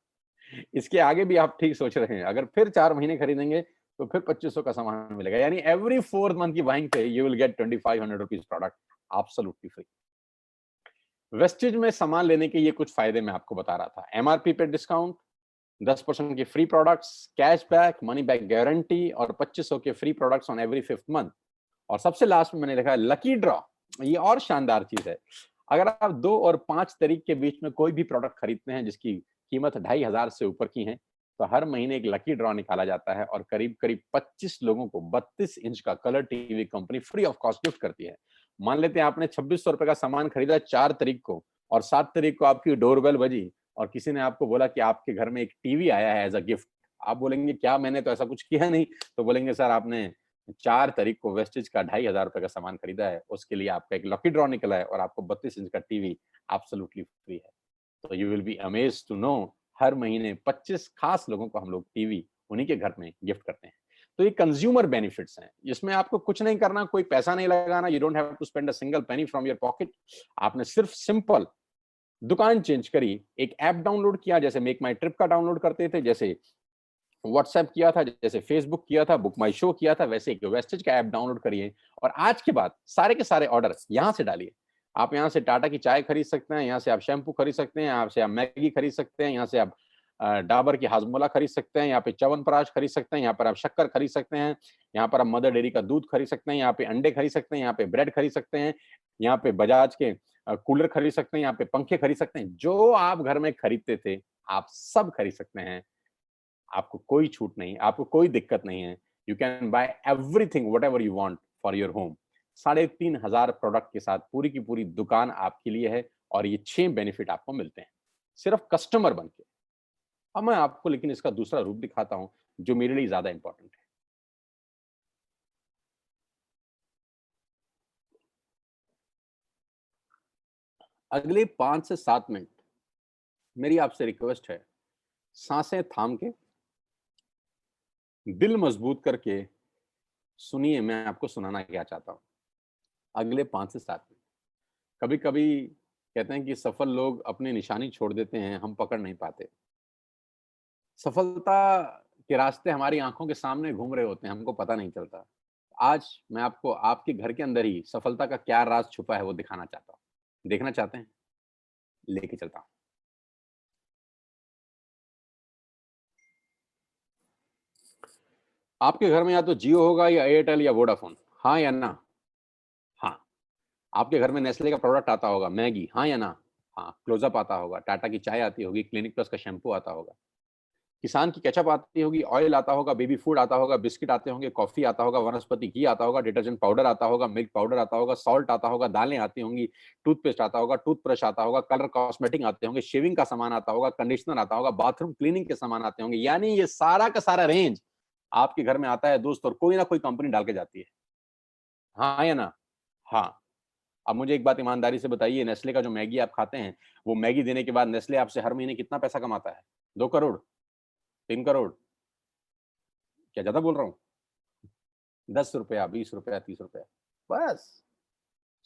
इसके आगे भी आप ठीक सोच रहे हैं, अगर फिर 4 महीने खरीदेंगे तो फिर 2500 का सामान मिलेगा। यानी एवरी 4th मंथ की बाइंग पे you will get 2500 rupees product absolutely free. Wastage में सामान लेने के ये कुछ फायदे मैं आपको बता रहा था। एमआरपी पे डिस्काउंट, 10% के free products, cashback, money back guarantee और 2500 के free products on every 5th month. और सबसे लास्ट में मैंने लिखा है लकी ड्रॉ। ये और शानदार चीज है। अगर आप 2 और 5 तारीख के बीच में कोई भी प्रोडक्ट खरीदते हैं जिसकी कीमत 2500 से ऊपर की है, तो हर महीने एक लकी ड्रॉ निकाला जाता है और करीब करीब 25 लोगों को 32 इंच का colour TV company free of cost gift करती है। मान लेते हैं आपने 2600 रुपए का सामान खरीदा 4 तारीख को और 7 तारीख को आपकी डोरबेल बजी और किसी ने आपको बोला कि आपके घर में एक टीवी आया है एज अ गिफ्ट। आप बोलेंगे क्या, मैंने तो ऐसा कुछ किया नहीं। तो बोलेंगे सर आपने 4 तारीख को वेस्टेज का 2500 रुपए का सामान खरीदा है, उसके लिए आपका एक लकी ड्रॉ निकला है और आपको 32 इंच का टीवी एब्सोल्युटली फ्री है। तो you will be amazed to know हर महीने 25 खास लोगों को हम लोग टीवी उन्हीं के घर में गिफ्ट करते हैं। तो ये कंज्यूमर बेनिफिट्स हैं, इसमें आपको कुछ नहीं करना, कोई पैसा नहीं लगाना। You don't have to spend a single penny from your pocket. आपने सिर्फ सिंपल दुकान चेंज करी, एक ऐप डाउनलोड किया, जैसे मेक माई ट्रिप का डाउनलोड करते थे, जैसे व्हाट्सएप किया था, जैसे फेसबुक किया था, बुक माई शो किया था, वैसे एक वेस्टेज का ऐप डाउनलोड करिए और आज के बाद सारे के सारे ऑर्डर यहाँ से डालिए। आप यहाँ से टाटा की चाय खरीद सकते हैं, यहाँ से आप शैम्पू खरीद सकते हैं, यहाँ से आप मैगी खरीद सकते हैं, यहाँ से आप डाबर की हाजमोला खरीद सकते हैं, यहाँ पे च्यवनप्राश खरीद सकते हैं, यहाँ पर आप शक्कर खरीद सकते हैं, यहाँ पर आप मदर डेयरी का दूध खरीद सकते हैं, यहाँ पे अंडे खरीद सकते हैं, यहाँ पे ब्रेड खरीद सकते हैं, यहाँ पे बजाज के कूलर खरीद सकते हैं, यहाँ पे पंखे खरीद सकते हैं। जो आप घर में खरीदते थे आप सब खरीद सकते हैं। आपको कोई छूट नहीं, आपको कोई दिक्कत नहीं है। You can buy everything what ever you want for your home. 3500 product के साथ पूरी की पूरी दुकान आपके लिए है और ये 6 बेनिफिट आपको मिलते हैं सिर्फ कस्टमर बन के। अब मैं आपको लेकिन इसका दूसरा रूप दिखाता हूं जो मेरे लिए ज्यादा इंपॉर्टेंट है। अगले 5 से 7 मिनट मेरी आपसे रिक्वेस्ट है, सांसें थाम के, दिल मजबूत करके सुनिए मैं आपको सुनाना क्या चाहता हूं। अगले 5 से 7 मिनट। कभी कभी कहते हैं कि सफल लोग अपनी निशानी छोड़ देते हैं, हम पकड़ नहीं पाते। सफलता के रास्ते हमारी आंखों के सामने घूम रहे होते हैं, हमको पता नहीं चलता। आज मैं आपको आपके घर के अंदर ही सफलता का क्या राज छुपा है वो दिखाना चाहता हूं। देखना चाहते हैं? लेके चलता हूं। आपके घर में या तो जियो होगा या एयरटेल या वोडाफोन, हाँ या ना? हाँ। आपके घर में नेस्ले का प्रोडक्ट आता होगा, मैगी, हाँ या ना? हाँ। क्लोजअप आता होगा, टाटा की चाय आती होगी, क्लिनिक प्लस का शैम्पू आता होगा, किसान की केचप आती होगी, ऑयल आता होगा, बेबी फूड आता होगा, बिस्किट आते होंगे, कॉफी आता होगा, वनस्पति घी आता होगा, डिटर्जेंट पाउडर आता होगा, मिल्क पाउडर आता होगा, सॉल्ट आता होगा, दालें आती होंगी, टूथपेस्ट आता होगा, टूथब्रश आता होगा, कलर कॉस्मेटिक आते होंगे, शेविंग का सामान आता होगा, कंडीशनर आता होगा, बाथरूम क्लीनिंग के सामान आते होंगे। यानी ये सारा का सारा रेंज आपके घर में आता है दोस्त, और कोई ना कोई कंपनी डाल के जाती है। हाँ या ना? हाँ। अब मुझे एक बात ईमानदारी से बताइए, नेस्ले का जो मैगी आप खाते हैं, वो मैगी देने के बाद नेस्ले आपसे हर महीने कितना पैसा कमाता है? 2 करोड़? 3 करोड़? क्या ज्यादा बोल रहा हूँ? 10 रुपया, 20 रुपया, 30 रुपया, बस।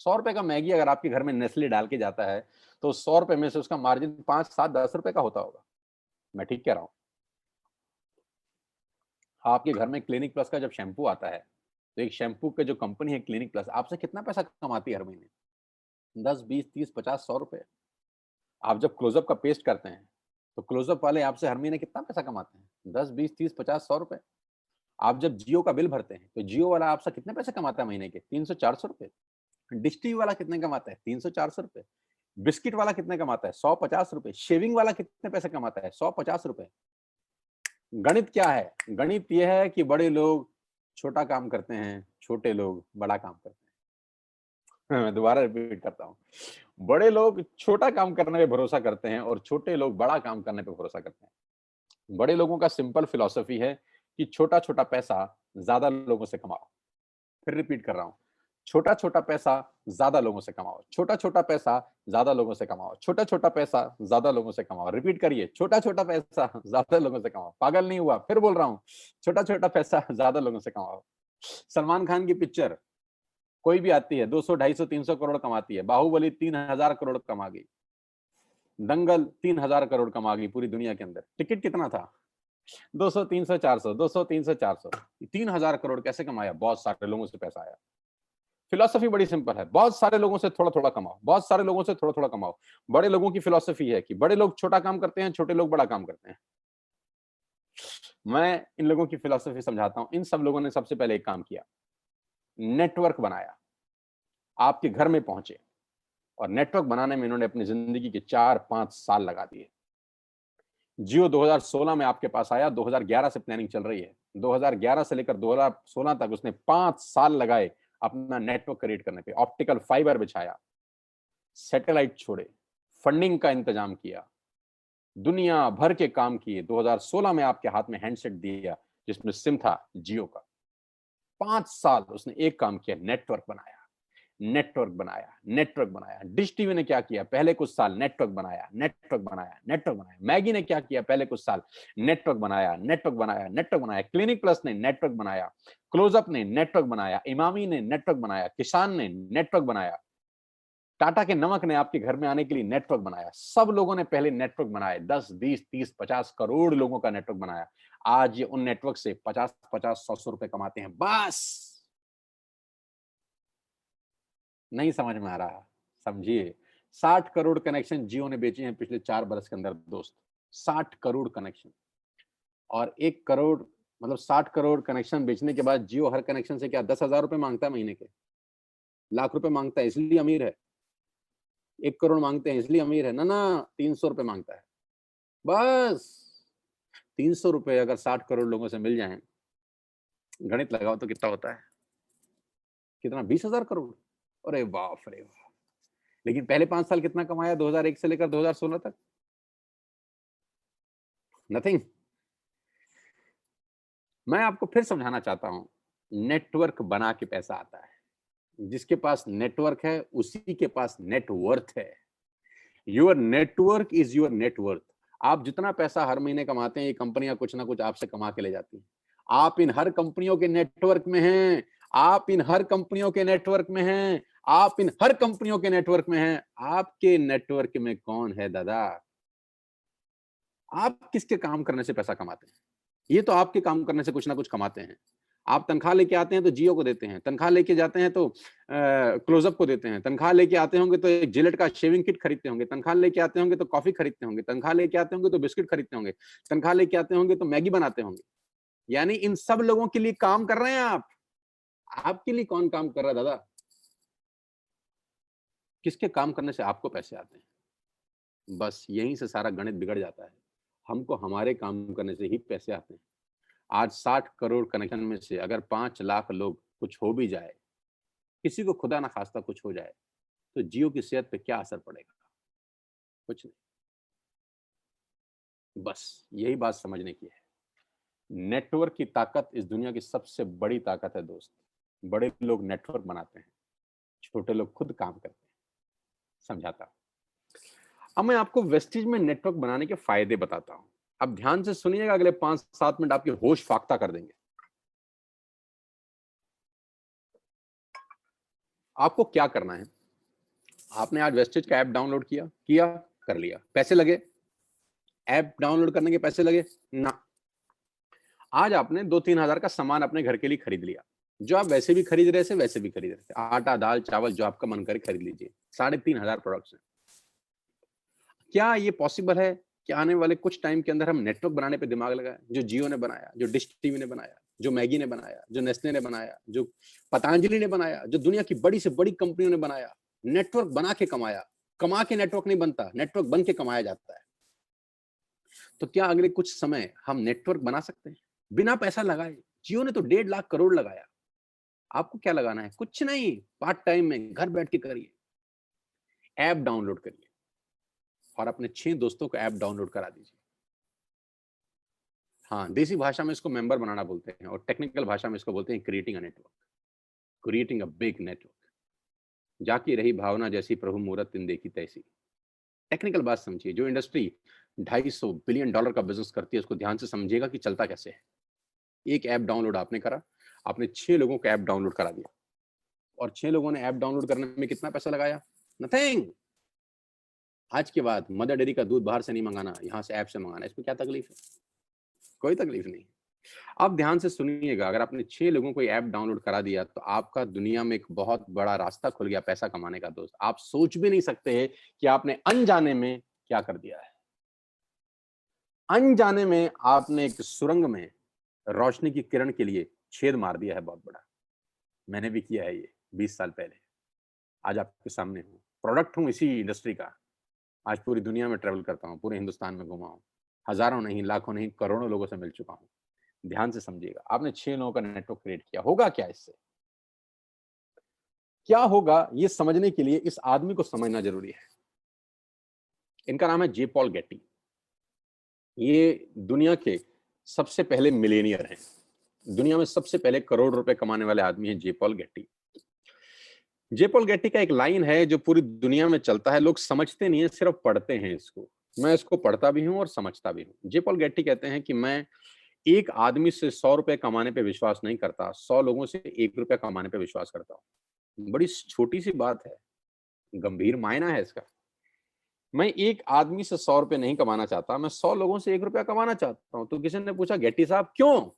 100 रुपए का मैगी अगर आपके घर में नेस्ले डाल के जाता है तो 100 रुपए में से उसका मार्जिन 5, 7, 10 रुपए का होता होगा। मैं ठीक कह रहा हूँ? आपके घर में क्लिनिक प्लस का जब शैम्पू आता है तो एक शैम्पू के जो कंपनी है क्लिनिक प्लस आपसे कितना पैसा कमाती है हर महीने? 10, 20, 30, 50, 100 रुपए। आप जब क्लोजअप का पेस्ट करते हैं तो क्लोजअप वाले आपसे हर महीने कितना पैसा कमाते हैं? 10, 20, 30, 50, 100 रुपए। आप जब जियो का बिल भरते हैं तो जियो वाला आपसे कितने पैसे कमाता है महीने के? 300, 400 रुपए। डिश टीवी वाला कितने कमाता है? 300, 400 रुपए। बिस्किट वाला कितने कमाता है? 100, 50 रुपए। शेविंग वाला कितने पैसे कमाता है? 100, 50 रुपए। गणित क्या है? गणित यह है कि बड़े लोग छोटा काम करते हैं, छोटे लोग बड़ा काम करते हैं। मैं दोबारा रिपीट करता हूँ। बड़े लोग छोटा काम करने पे भरोसा करते हैं और छोटे लोग बड़ा काम करने पे भरोसा करते हैं। बड़े लोगों का सिंपल फिलॉसफी है कि छोटा छोटा पैसा ज्यादा लोगों से कमाओ। फिर रिपीट कर रहा हूं, छोटा छोटा पैसा ज्यादा लोगों से कमाओ, छोटा छोटा पैसा ज्यादा लोगों से कमाओ, छोटा छोटा पैसा ज्यादा लोगों से कमाओ। रिपीट करिए, छोटा छोटा पैसा ज्यादा लोगों से कमाओ। पागल नहीं हुआ? फिर बोल रहा हूं, छोटा छोटा पैसा ज्यादा लोगों से कमाओ। सलमान खान की पिक्चर कोई भी आती है 200, 250, 300 करोड़ कमाती है। बाहुबली 3000 करोड़ कमा गई, दंगल 3000 करोड़ कमा गई पूरी दुनिया के अंदर। टिकट कितना था? 200, 300, 400, 200, 300, 400, 3000 करोड़ कैसे कमाया? बहुत सारे लोगों से पैसा आया। फिलॉसफी बड़ी सिंपल है, बहुत सारे लोगों से थोड़ा थोड़ा कमाओ, बहुत सारे लोगों से थोड़ा थोड़ा कमाओ। बड़े लोगों की फिलॉसफी है कि बड़े लोग छोटा काम करते हैं, छोटे लोग बड़ा काम करते हैं। मैं इन लोगों की फिलॉसफी समझाता हूं। इन सब लोगों ने सबसे पहले एक काम किया, नेटवर्क बनाया, आपके घर में पहुंचे, और नेटवर्क बनाने में इन्होंने अपनी जिंदगी के 4-5 साल लगा दिए। जियो 2016 में आपके पास आया, 2011 से प्लानिंग चल रही है। 2011 से लेकर 2016 तक उसने 5 साल लगाए अपना नेटवर्क क्रिएट करने पे। ऑप्टिकल फाइबर बिछाया, सैटेलाइट छोड़े, फंडिंग का इंतजाम किया, दुनिया भर के काम किए। 2016 में आपके हाथ में हैंडसेट दिया जिसमें सिम था जियो का। 5 साल उसने एक काम किया, नेटवर्क बनाया, नेटवर्क बनाया, नेटवर्क बनाया। डिश टीवी ने क्या किया? पहले कुछ साल नेटवर्क बनाया, नेटवर्क बनाया, नेटवर्क बनाया। मैगी ने क्या किया? पहले कुछ साल नेटवर्क बनाया, नेटवर्क बनाया, नेटवर्क बनाया। क्लिनिक प्लस ने नेटवर्क बनाया, क्लोजअप ने नेटवर्क बनाया, इमामी ने नेटवर्क बनाया, किसान ने नेटवर्क बनाया, टाटा के नमक ने आपके घर में आने के लिए नेटवर्क बनाया। सब लोगों ने पहले नेटवर्क बनाए, 10, 20, 30, 50 करोड़ लोगों का नेटवर्क बनाया। आज ये उन नेटवर्क से 50-50, 100 रुपए कमाते हैं। बस नहीं समझ में आ रहा? समझिए, 60 करोड़ कनेक्शन जियो ने बेचे हैं पिछले 4 बरस के अंदर दोस्त। 60 करोड़ कनेक्शन, और 1 करोड़ मतलब 60 करोड़ कनेक्शन बेचने के बाद जियो हर कनेक्शन से क्या 10,000 रुपए मांगता है महीने के? लाख रुपए मांगता है, इसलिए अमीर है। 1 करोड़ मांगते हैं इसलिए अमीर है? ना, 300 रुपए मांगता है। बस 300 रुपए अगर 60 करोड़ लोगों से मिल जाएं, गणित लगाओ तो कितना होता है? कितना? 20,000 करोड़। अरे बाप रे बाप! लेकिन पहले 5 साल कितना कमाया 2001 से लेकर 2016 तक? नथिंग। मैं आपको फिर समझाना चाहता हूं, नेटवर्क बना के पैसा आता है। जिसके पास नेटवर्क है उसी के पास नेटवर्थ है। Your network is your net worth. आप जितना पैसा हर महीने कमाते हैं, ये कंपनियां कुछ ना कुछ आपसे कमा के ले जाती हैं। आप इन हर कंपनियों के नेटवर्क में हैं, आप इन हर कंपनियों के नेटवर्क में हैं, आप इन हर कंपनियों के नेटवर्क में हैं। आपके नेटवर्क में कौन है दादा? आप किसके काम करने से पैसा कमाते हैं? ये तो आपके काम करने से कुछ ना कुछ कमाते हैं। आप तनख्वाह लेके आते हैं तो जियो को देते हैं, तनख्वाह लेके जाते हैं तो क्लोजअप को देते हैं, तनख्वाह लेके आते होंगे तो एक जिलेट का शेविंग किट खरीदते होंगे, तनख्वाह लेके आते होंगे तो कॉफी खरीदते होंगे, तनख्वाह लेके आते होंगे तो बिस्किट खरीदते होंगे, तनख्वाह लेके आते होंगे तो मैगी बनाते होंगे। यानी इन सब लोगों के लिए काम कर रहे हैं आप। आपके लिए कौन काम कर रहा है दादा? किसके काम करने से आपको पैसे आते हैं? बस यहीं से सारा गणित बिगड़ जाता है। हमको हमारे काम करने से ही पैसे आते हैं। आज 60 करोड़ कनेक्शन में से अगर 5 लाख लोग कुछ हो भी जाए, किसी को खुदा ना खास्ता कुछ हो जाए, तो जियो की सेहत पे क्या असर पड़ेगा? कुछ नहीं। बस यही बात समझने की है। नेटवर्क की ताकत इस दुनिया की सबसे बड़ी ताकत है दोस्त। बड़े लोग नेटवर्क बनाते हैं, छोटे लोग खुद काम करते हैं। समझाता हूं। अब मैं आपको वेस्टिज में नेटवर्क बनाने के फायदे बताता हूं। अब ध्यान से सुनिएगा, अगले 5-7 मिनट आपके होश फाख्ता कर देंगे। आपको क्या करना है? आपने आज वेस्टिज का ऐप डाउनलोड किया, कर लिया। पैसे लगे? ऐप डाउनलोड करने के पैसे लगे? ना। आज आपने 2-3 हजार का सामान अपने घर के लिए खरीद लिया, जो आप वैसे भी खरीद रहे थे, वैसे भी खरीद रहे थे। आटा, दाल, चावल, जो आपका मन करे खरीद लीजिए। 3,500 प्रोडक्ट्स हैं। क्या ये पॉसिबल है कि आने वाले कुछ टाइम के अंदर हम नेटवर्क बनाने पे दिमाग लगाएं? जो जियो ने बनाया, जो डिश टीवी ने बनाया, जो मैगी ने बनाया, जो नेस्ले ने बनाया, जो पतंजलि ने बनाया, जो दुनिया की बड़ी से बड़ी कंपनियों ने बनाया। नेटवर्क बना के कमाया। कमा के नेटवर्क नहीं बनता, नेटवर्क बन के कमाया जाता है। तो क्या अगले कुछ समय हम नेटवर्क बना सकते हैं बिना पैसा लगाए? जियो ने तो 1.5 लाख करोड़ लगाया। आपको क्या लगाना है? कुछ नहीं, पार्ट टाइम में घर बैठ के करिए। ऐप डाउनलोड करिए और अपने 6 दोस्तों को ऐप डाउनलोड करा दीजिए। हाँ, देसी भाषा में इसको मेंबर बनाना बोलते हैं, और टेक्निकल भाषा में इसको बोलते हैं creating a network, creating a big network. जाकी रही भावना जैसी प्रभु मूरत तिन देखी तैसी। टेक्निकल बात समझिए। जो इंडस्ट्री $250 बिलियन का बिजनेस करती है, उसको ध्यान से समझिएगा कि चलता कैसे है। एक ऐप डाउनलोड आपने करा, आपने 6 लोगों को ऐप डाउनलोड करा दिया, और 6 लोगों ने ऐप डाउनलोड करने में कितना पैसा लगाया? नथिंग। आज के बाद मदर डेयरी का दूध बाहर से नहीं मंगाना, यहाँ से ऐप से मंगाना, इसमें क्या तकलीफ है? कोई तकलीफ नहीं। आप ध्यान से सुनिएगा, अगर आपने 6 लोगों को ऐप डाउनलोड करा दिया तो आपका दुनिया में एक बहुत बड़ा रास्ता खुल गया पैसा कमाने का दोस्त। आप सोच भी नहीं सकते हैं कि आपने अनजाने में क्या कर दिया है। अनजाने में आपने एक सुरंग में रोशनी की किरण के लिए छेद मार दिया है बहुत बड़ा। मैंने भी किया है ये 20 साल पहले। आज आपके सामने हूँ, प्रोडक्ट हूँ इसी इंडस्ट्री का। आज पूरी दुनिया में ट्रेवल करता हूँ, पूरे हिंदुस्तान में घुमा हूँ, हजारों नहीं, लाखों नहीं, करोड़ों लोगों से मिल चुका हूँ। ध्यान से समझिएगा, आपने 6 लोगों का नेटवर्क क्रिएट किया, होगा क्या इससे? क्या होगा ये समझने के लिए इस आदमी को समझना जरूरी है। इनका नाम है जे पॉल गेटी। ये दुनिया के सबसे पहले मिलेनियर हैं। दुनिया में सबसे पहले करोड़ रुपए कमाने वाले आदमी हैं जे पॉल गेटी। जे पॉल गेटी का एक लाइन है जो पूरी दुनिया में चलता है, लोग समझते नहीं है, सिर्फ पढ़ते हैं इसको। मैं इसको पढ़ता भी हूं और समझता भी हूं। जे पॉल गेटी कहते हैं कि मैं एक आदमी से 100 रुपए कमाने पे विश्वास नहीं करता, 100 लोगों से 1 रुपया कमाने पे विश्वास करता हूं। बड़ी छोटी सी बात है, गंभीर मायना है इसका। मैं एक आदमी से 100 रुपए नहीं कमाना चाहता, मैं 100 लोगों से 1 रुपया कमाना चाहता हूं। तो किसी ने पूछा, गेटी साहब क्यों?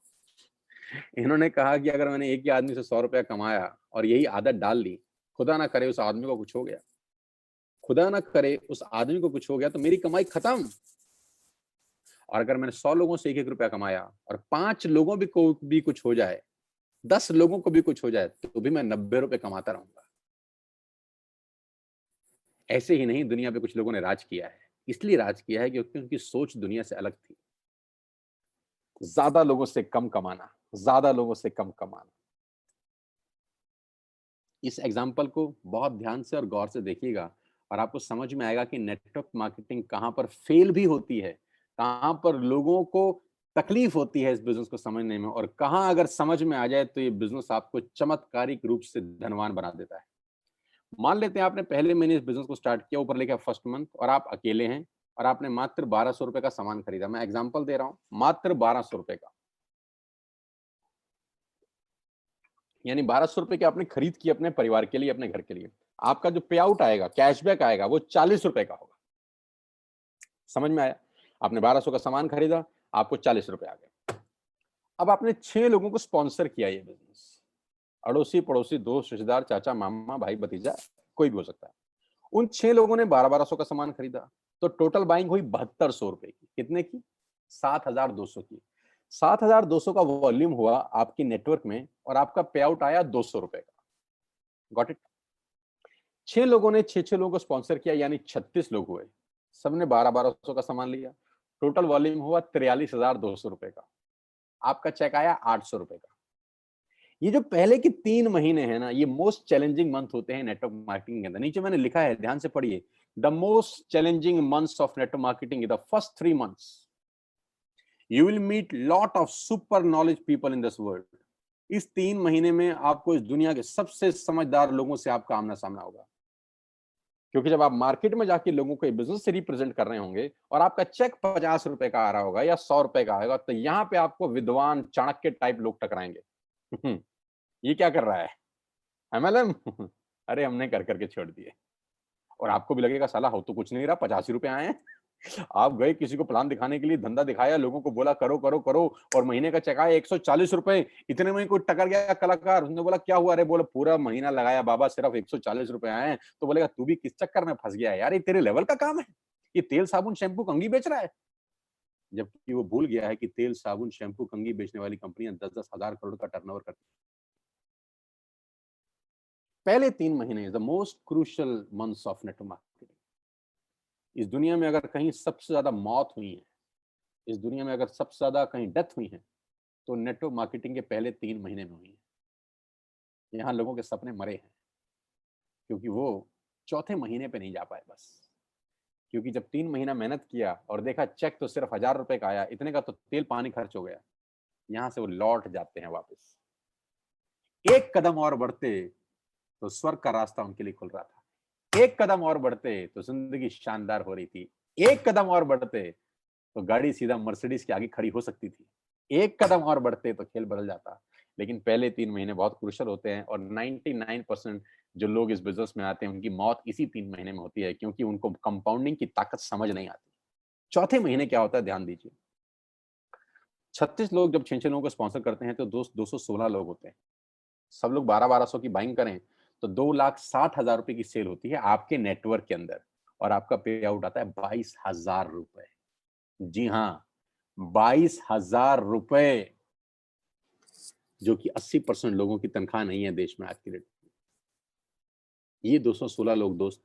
इन्होंने कहा कि अगर मैंने एक ही आदमी से 100 रुपया कमाया और यही आदत डाल ली, खुदा ना करे उस आदमी को कुछ हो गया, खुदा ना करे उस आदमी को कुछ हो गया तो मेरी कमाई खत्म। और अगर मैंने 100 लोगों से 1-1 रुपया कमाया और 5 लोगों को भी कुछ हो जाए, 10 लोगों को भी कुछ हो जाए, तो भी मैं 90 रुपए कमाता रहूंगा। ऐसे ही नहीं, दुनिया पे कुछ लोगों ने राज किया है। इसलिए राज किया है क्योंकि उनकी सोच दुनिया से अलग थी। ज्यादा लोगों से कम कमाना, ज्यादा लोगों से कम कमाना। इस एग्जाम्पल को बहुत ध्यान से और गौर से देखिएगा और आपको समझ में आएगा कि नेटवर्क मार्केटिंग कहां पर फेल भी होती है, कहां पर लोगों को तकलीफ होती है इस बिजनेस को समझने में, और कहां अगर समझ में आ जाए तो ये बिजनेस आपको चमत्कारिक रूप से धनवान बना देता है। मान लेते हैं आपने पहले महीने इस बिजनेस को स्टार्ट किया, ऊपर लिखा फर्स्ट मंथ, और आप अकेले हैं और आपने मात्र 1200 रुपए का सामान खरीदा। मैं एग्जाम्पल दे रहा हूं, मात्र 1200 रुपए का, यानी 1200 रुपए की आपने खरीद की अपने परिवार के लिए, अपने घर के लिए। आपका जो पे आउट आएगा, कैशबैक आएगा, वो 40 रुपए का होगा। समझ में आया? आपने 1200 का सामान खरीदा, आपको 40 रुपए आ गए। अब आपने 6 लोगों को स्पॉन्सर किया ये बिजनेस, अड़ोसी पड़ोसी, दोस्त, रिश्तेदार, चाचा, मामा, भाई, भतीजा, कोई भी हो सकता है। उन 6 लोगों ने 1200 का सामान खरीदा, तो टोटल बाइंग हुई 7200 रुपए की। कितने की? 7200 की। 7200 का वॉल्यूम हुआ आपकी नेटवर्क में और आपका पे आउट आया 200 रुपए का। Got it? 6 लोगों ने 6 लोगों को स्पॉन्सर किया, यानी 36 लोग हुए। सबने 1200 का सामान लिया, टोटल वॉल्यूम हुआ 43,200 रुपए का। आपका चेक आया 800 रुपए का। ये जो पहले के 3 महीने हैं ना, ये मोस्ट चैलेंजिंग मंथ होते हैं नेटवर्क मार्केटिंग के अंदर। नीचे मैंने लिखा है, ध्यान से पढ़िए। The most challenging months of network marketing is the first 3 months. You will meet lot of super knowledge people in this world. इस 3 महीने में आपको इस दुनिया के सबसे समझदार लोगों से आपका आमना सामना होगा, क्योंकि जब आप मार्केट में जाके लोगों को बिजनेस से रिप्रेजेंट कर रहे होंगे और आपका चेक 50 रुपए का आ रहा होगा या 100 रुपए का आएगा, तो यहाँ पे आपको विद्वान चाणक्य टाइप लोग टकराएंगे। ये क्या कर रहा है, MLM? अरे हमने कर करके छोड़ दिए। और आपको भी लगेगा साला हो तो कुछ नहीं रहा, 85 रुपए आए हैं। आप गए किसी को प्लान दिखाने के लिए, धंधा दिखाया, लोगों को बोला करो करो करो, और महीने का चेक आया 140 रुपए। इतने में कोई टकर गया कलाकार, उसने बोला क्या हुआ? अरे बोला पूरा महीना लगाया बाबा, सिर्फ 140 रुपए आए हैं। तो बोलेगा तू भी किस चक्कर में फंस गया है यार, ये तेरे लेवल का काम है, ये तेल साबुन शैम्पू कंघी बेच रहा है। जबकि वो भूल गया है कि तेल साबुन शैम्पू कंघी बेचने वाली कंपनियां 10-10 हजार करोड़ का टर्नओवर करती हैं। पहले 3 महीने the most crucial months of network marketing. इस दुनिया में अगर कहीं सबसे ज्यादा मौत हुई है, इस दुनिया में अगर सबसे ज्यादा कहीं डेथ हुई है, तो नेटवर्क मार्केटिंग के पहले 3 महीने में हुई है। यहाँ लोगों के सपने मरे हैं क्योंकि वो चौथे महीने पे नहीं जा पाए बस। क्योंकि जब 3 महीना मेहनत किया और देखा चेक तो सिर्फ 1000 रुपए का आया, इतने का तो तेल पानी खर्च हो गया, यहाँ से वो लौट जाते हैं वापस। एक कदम और बढ़ते तो स्वर्ग का रास्ता उनके लिए खुल रहा था। एक कदम और बढ़ते तो जिंदगी शानदार हो रही थी। एक कदम और बढ़ते तो गाड़ी सीधा मर्सिडीज के आगे खड़ी हो सकती थी। एक कदम और बढ़ते तो खेल बदल जाता। लेकिन पहले 3 महीने बहुत क्रूशियल होते हैं और 99% जो लोग इस बिजनेस में आते हैं उनकी मौत इसी 3 महीने में होती है, क्योंकि उनको कंपाउंडिंग की ताकत समझ नहीं आती। चौथे महीने क्या होता है, ध्यान दीजिए। 36 लोग जब 6-6 लोगों को स्पॉन्सर करते हैं तो 216 लोग होते हैं। सब लोग 12-1200 की बाइंग करें तो 2,60,000 रुपए की सेल होती है आपके नेटवर्क के अंदर, और आपका पे आउट आता है 22,000 रुपए। जी हाँ, 22,000 रुपए, जो कि 80% लोगों की तनख्वाह नहीं है देश में आज की डेट में। ये 216 लोग दोस्त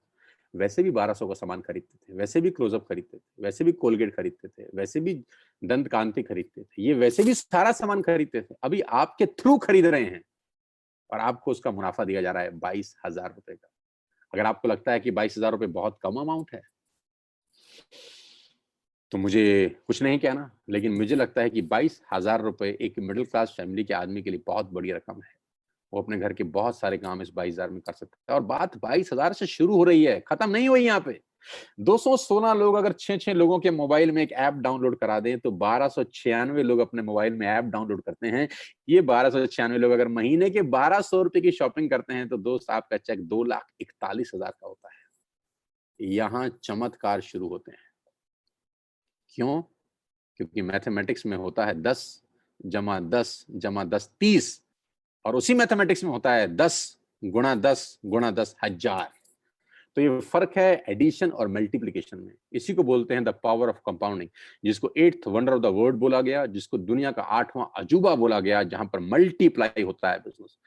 वैसे भी 1200 का सामान खरीदते थे, वैसे भी क्लोजअप खरीदते थे, वैसे भी कोलगेट खरीदते थे, वैसे भी दंत कांति खरीदते थे, ये वैसे भी सारा सामान खरीदते थे, अभी आपके थ्रू खरीद रहे हैं और आपको उसका मुनाफा दिया जा रहा है 22,000 रुपए का। अगर आपको लगता है कि 22,000 रुपए बहुत कम अमाउंट है तो मुझे कुछ नहीं कहना, लेकिन मुझे लगता है कि 22,000 रुपए एक मिडिल क्लास फैमिली के आदमी के लिए बहुत बड़ी रकम है। वो अपने घर के बहुत सारे काम इस 22,000 में कर सकता है, और बात 22,000 से शुरू हो रही है, खत्म नहीं हुई यहाँ पे। 216 लोग अगर 6-6 लोगों के मोबाइल में एक ऐप डाउनलोड करा दें तो 1296 लोग अपने मोबाइल में ऐप डाउनलोड करते हैं। ये 1296 लोग अगर महीने के 1200 रुपए की शॉपिंग करते हैं तो दोस्त आपका चेक 2,41,000 का होता है। यहाँ चमत्कार शुरू होते हैं। क्यों? क्योंकि मैथमेटिक्स में होता है 10 जमा 10 जमा 10 30, और उसी मैथमेटिक्स में होता है 10 गुणा 10 गुणा 10 हजार। तो ये फर्क है एडिशन और मल्टीप्लिकेशन में। इसी को बोलते हैं द पावर ऑफ कंपाउंडिंग, जिसको 8th wonder of the world बोला गया, जिसको दुनिया का 8वां अजूबा बोला गया, जहां पर मल्टीप्लाई होता है बिजनेस।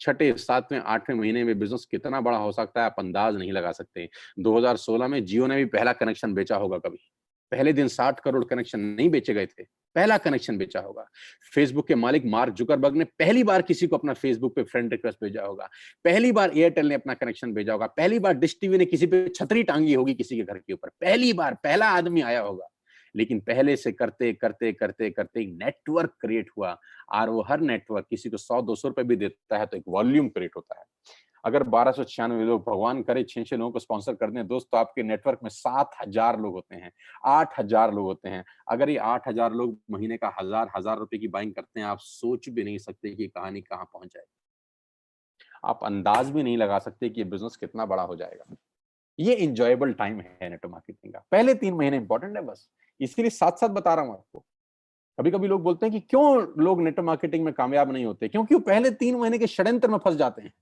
छठे 7वें 8वें महीने में बिजनेस कितना बड़ा हो सकता है आप अंदाज नहीं लगा सकते। 2016 में जियो ने भी पहला कनेक्शन बेचा होगा कभी। पहले दिन 60 करोड़ कनेक्शन नहीं बेचे गए थे, पहला कनेक्शन बेचा होगा। फेसबुक के मालिक मार्क जुकरबर्ग ने पहली बार किसी को अपना फेसबुक पे फ्रेंड रिक्वेस्ट भेजा होगा। पहली बार एयरटेल ने अपना कनेक्शन भेजा होगा। पहली बार डिश टीवी ने किसी पे छतरी टांगी होगी किसी के घर के ऊपर, पहली बार पहला आदमी आया होगा। लेकिन पहले से करते करते करते करते नेटवर्क क्रिएट हुआ, और वो हर नेटवर्क किसी को 100-200 रुपए भी देता है तो एक वॉल्यूम क्रिएट होता है। अगर 1296 लोग भगवान करे 6-6 लोगों को स्पॉन्सर कर दें दोस्त, तो आपके नेटवर्क में 7,000 लोग होते हैं, 8,000 लोग होते हैं। अगर ये 8,000 लोग महीने का हजार रुपए की बाइंग करते हैं, आप सोच भी नहीं सकते कि कहानी कहां पहुंच जाए। आप अंदाज भी नहीं लगा सकते कि ये बिजनेस कितना बड़ा हो जाएगा। ये इंजॉयबल टाइम है नेटवर्क मार्केटिंग का। पहले 3 महीने इंपॉर्टेंट है बस, इसके लिए साथ-साथ बता रहा हूं आपको। कभी-कभी लोग बोलते हैं कि क्यों लोग नेटवर्क मार्केटिंग में कामयाब नहीं होते? क्योंकि वो पहले 3 महीने के षड्यंत्र में फंस जाते हैं।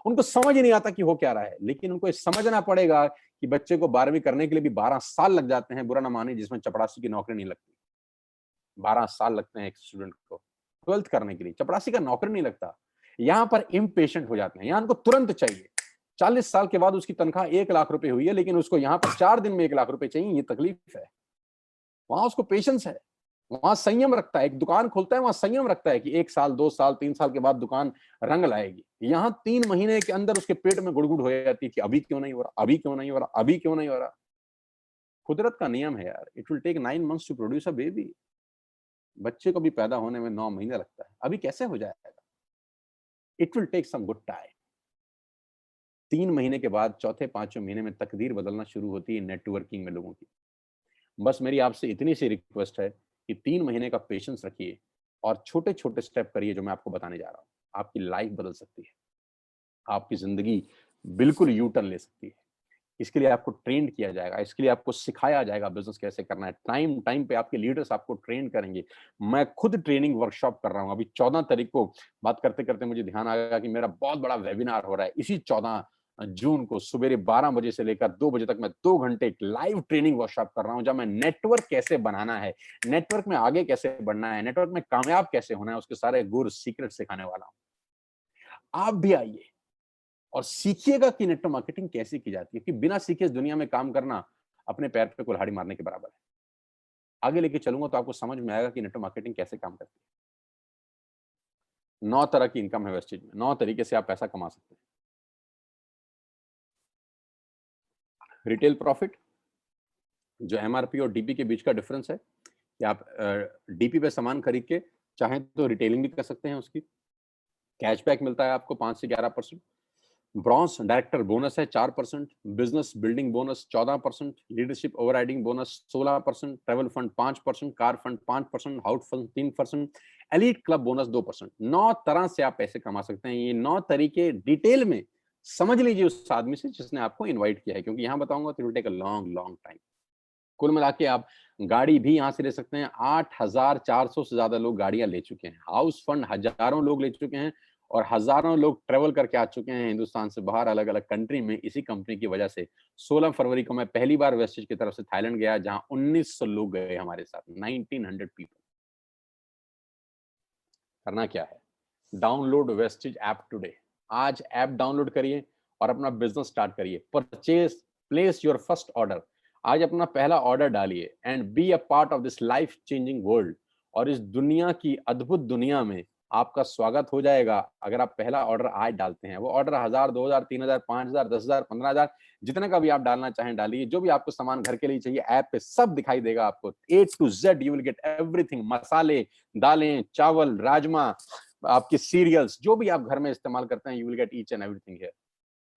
उनको समझ ही नहीं आता कि हो क्या रहा है। लेकिन उनको ये समझना पड़ेगा कि बच्चे को 12वीं करने के लिए भी 12 साल लग जाते हैं, बुरा ना मानिए, जिसमें चपरासी की नौकरी नहीं लगती। 12 साल लगते हैं एक स्टूडेंट को 12th करने के लिए, चपरासी का नौकरी नहीं लगता। यहाँ पर इम्पेशेंट हो जाते हैं, यहाँ उनको तुरंत चाहिए। 40 साल के बाद उसकी तनख्वाह 1 लाख रुपए हुई है, लेकिन उसको यहाँ पर 4 दिन में 1 लाख रुपए चाहिए, ये तकलीफ है। वहां उसको पेशेंस है, वहां संयम रखता है। एक दुकान खोलता है, वहां संयम रखता है कि 1 साल 2 साल 3 साल के बाद दुकान रंग लाएगी। यहाँ 3 महीने के अंदर उसके पेट में गुड़गुड़ हो जाती थी, अभी क्यों नहीं हो रहा, अभी क्यों नहीं हो रहा, अभी क्यों नहीं हो रहा। कुदरत का नियम है यार, it will take 9 months to produce a baby. बच्चे को भी पैदा होने में 9 महीने लगता है, अभी कैसे हो जाएगा। It will take some good time. 3 महीने के बाद चौथे 5वें महीने में तकदीर बदलना शुरू होती है नेटवर्किंग में लोगों की। बस मेरी आपसे इतनी सी रिक्वेस्ट है कि 3 महीने का पेशेंस रखिए और छोटे-छोटे स्टेप करिए जो मैं आपको बताने जा रहा हूँ। आपकी लाइफ बदल सकती है। आपकी ज़िंदगी बिल्कुल यू टर्न ले सकती है। इसके लिए आपको ट्रेंड किया जाएगा, इसके लिए आपको सिखाया जाएगा बिज़नेस कैसे करना है। टाइम टाइम पे आपके लीडर्स आपको ट्रेन करेंगे। मैं खुद ट्रेनिंग वर्कशॉप कर रहा हूँ। अभी 14 तारीख को बात करते-करते मुझे ध्यान आया कि मेरा बहुत बड़ा वेबिनार हो रहा है। इसी 14 जून को सुबेरे 12 बजे से लेकर 2 बजे तक मैं 2 घंटे एक लाइव ट्रेनिंग वर्कशॉप कर रहा हूँ, जहाँ मैं नेटवर्क कैसे बनाना है, नेटवर्क में आगे कैसे बढ़ना है, नेटवर्क में कामयाब कैसे होना है, उसके सारे गुर सीक्रेट सिखाने वाला हूँ। आप भी आइए और सीखिएगा कि नेटवर्क मार्केटिंग कैसे की जाती है, कि बिना सीखे इस दुनिया में काम करना अपने पैर पे कुल्हाड़ी मारने के बराबर है। आगे लेके चलूंगा तो आपको समझ में आएगा कि नेटवर्क मार्केटिंग कैसे काम करती है। 9 तरह की इनकम है वेस्टेज में, 9 तरीके से आप पैसा कमा सकते हैं। रिटेल प्रॉफिट, जो एमआरपी और डीपी के बीच का डिफरेंस है, कि आप डीपी पे सामान खरीद के चाहें तो रिटेलिंग भी कर सकते हैं, उसकी कैशबैक मिलता है आपको 5 से 11%। ब्रॉन्ज डायरेक्टर बोनस है 4%, business building bonus 14%, leadership overriding bonus 16%, travel fund 5%, car fund 5%, house fund 3%, elite club bonus 2%। 9 तरह से आप पैसे कमा सकते हैं। ये 9 तरीके डिटेल में समझ लीजिए उस आदमी से जिसने आपको इनवाइट किया है, क्योंकि यहां बताऊंगा तो it will take a long long time. कुल मिला के आप गाड़ी भी यहां से ले सकते हैं। 8,400 से ज्यादा लोग गाड़ियां ले चुके हैं। हाउस फंड हजारों लोग ले चुके हैं और हजारों लोग ट्रेवल करके आ चुके हैं हिंदुस्तान से बाहर अलग अलग कंट्री में इसी कंपनी की वजह से। 16 फरवरी को मैं पहली बार वेस्टेज की तरफ से थाईलैंड गया, जहां 1900 लोग गए हमारे साथ, 1900 पीपल। करना क्या है, डाउनलोड वेस्टेज ऐप टुडे। आज ऐप डाउनलोड करिए और अपना बिजनेस स्टार्ट करिए। Purchase, place your first order. आज अपना पहला ऑर्डर डालिए and be a part of this life changing world. और इस दुनिया की अद्भुत दुनिया में आपका स्वागत हो जाएगा अगर आप पहला ऑर्डर आज डालते हैं। वो ऑर्डर 1000, 2000, 3000, 5000, 10,000, 15,000, जितना का भी आप डालना चाहें डालिए। जो भी आपको सामान घर के लिए चाहिए ऐप पे सब दिखाई देगा आपको, A to Z you will get everything. मसाले, दालें, चावल, राजमा, आपके सीरियल्स, जो भी आप घर में इस्तेमाल करते हैं, you will get each and everything here.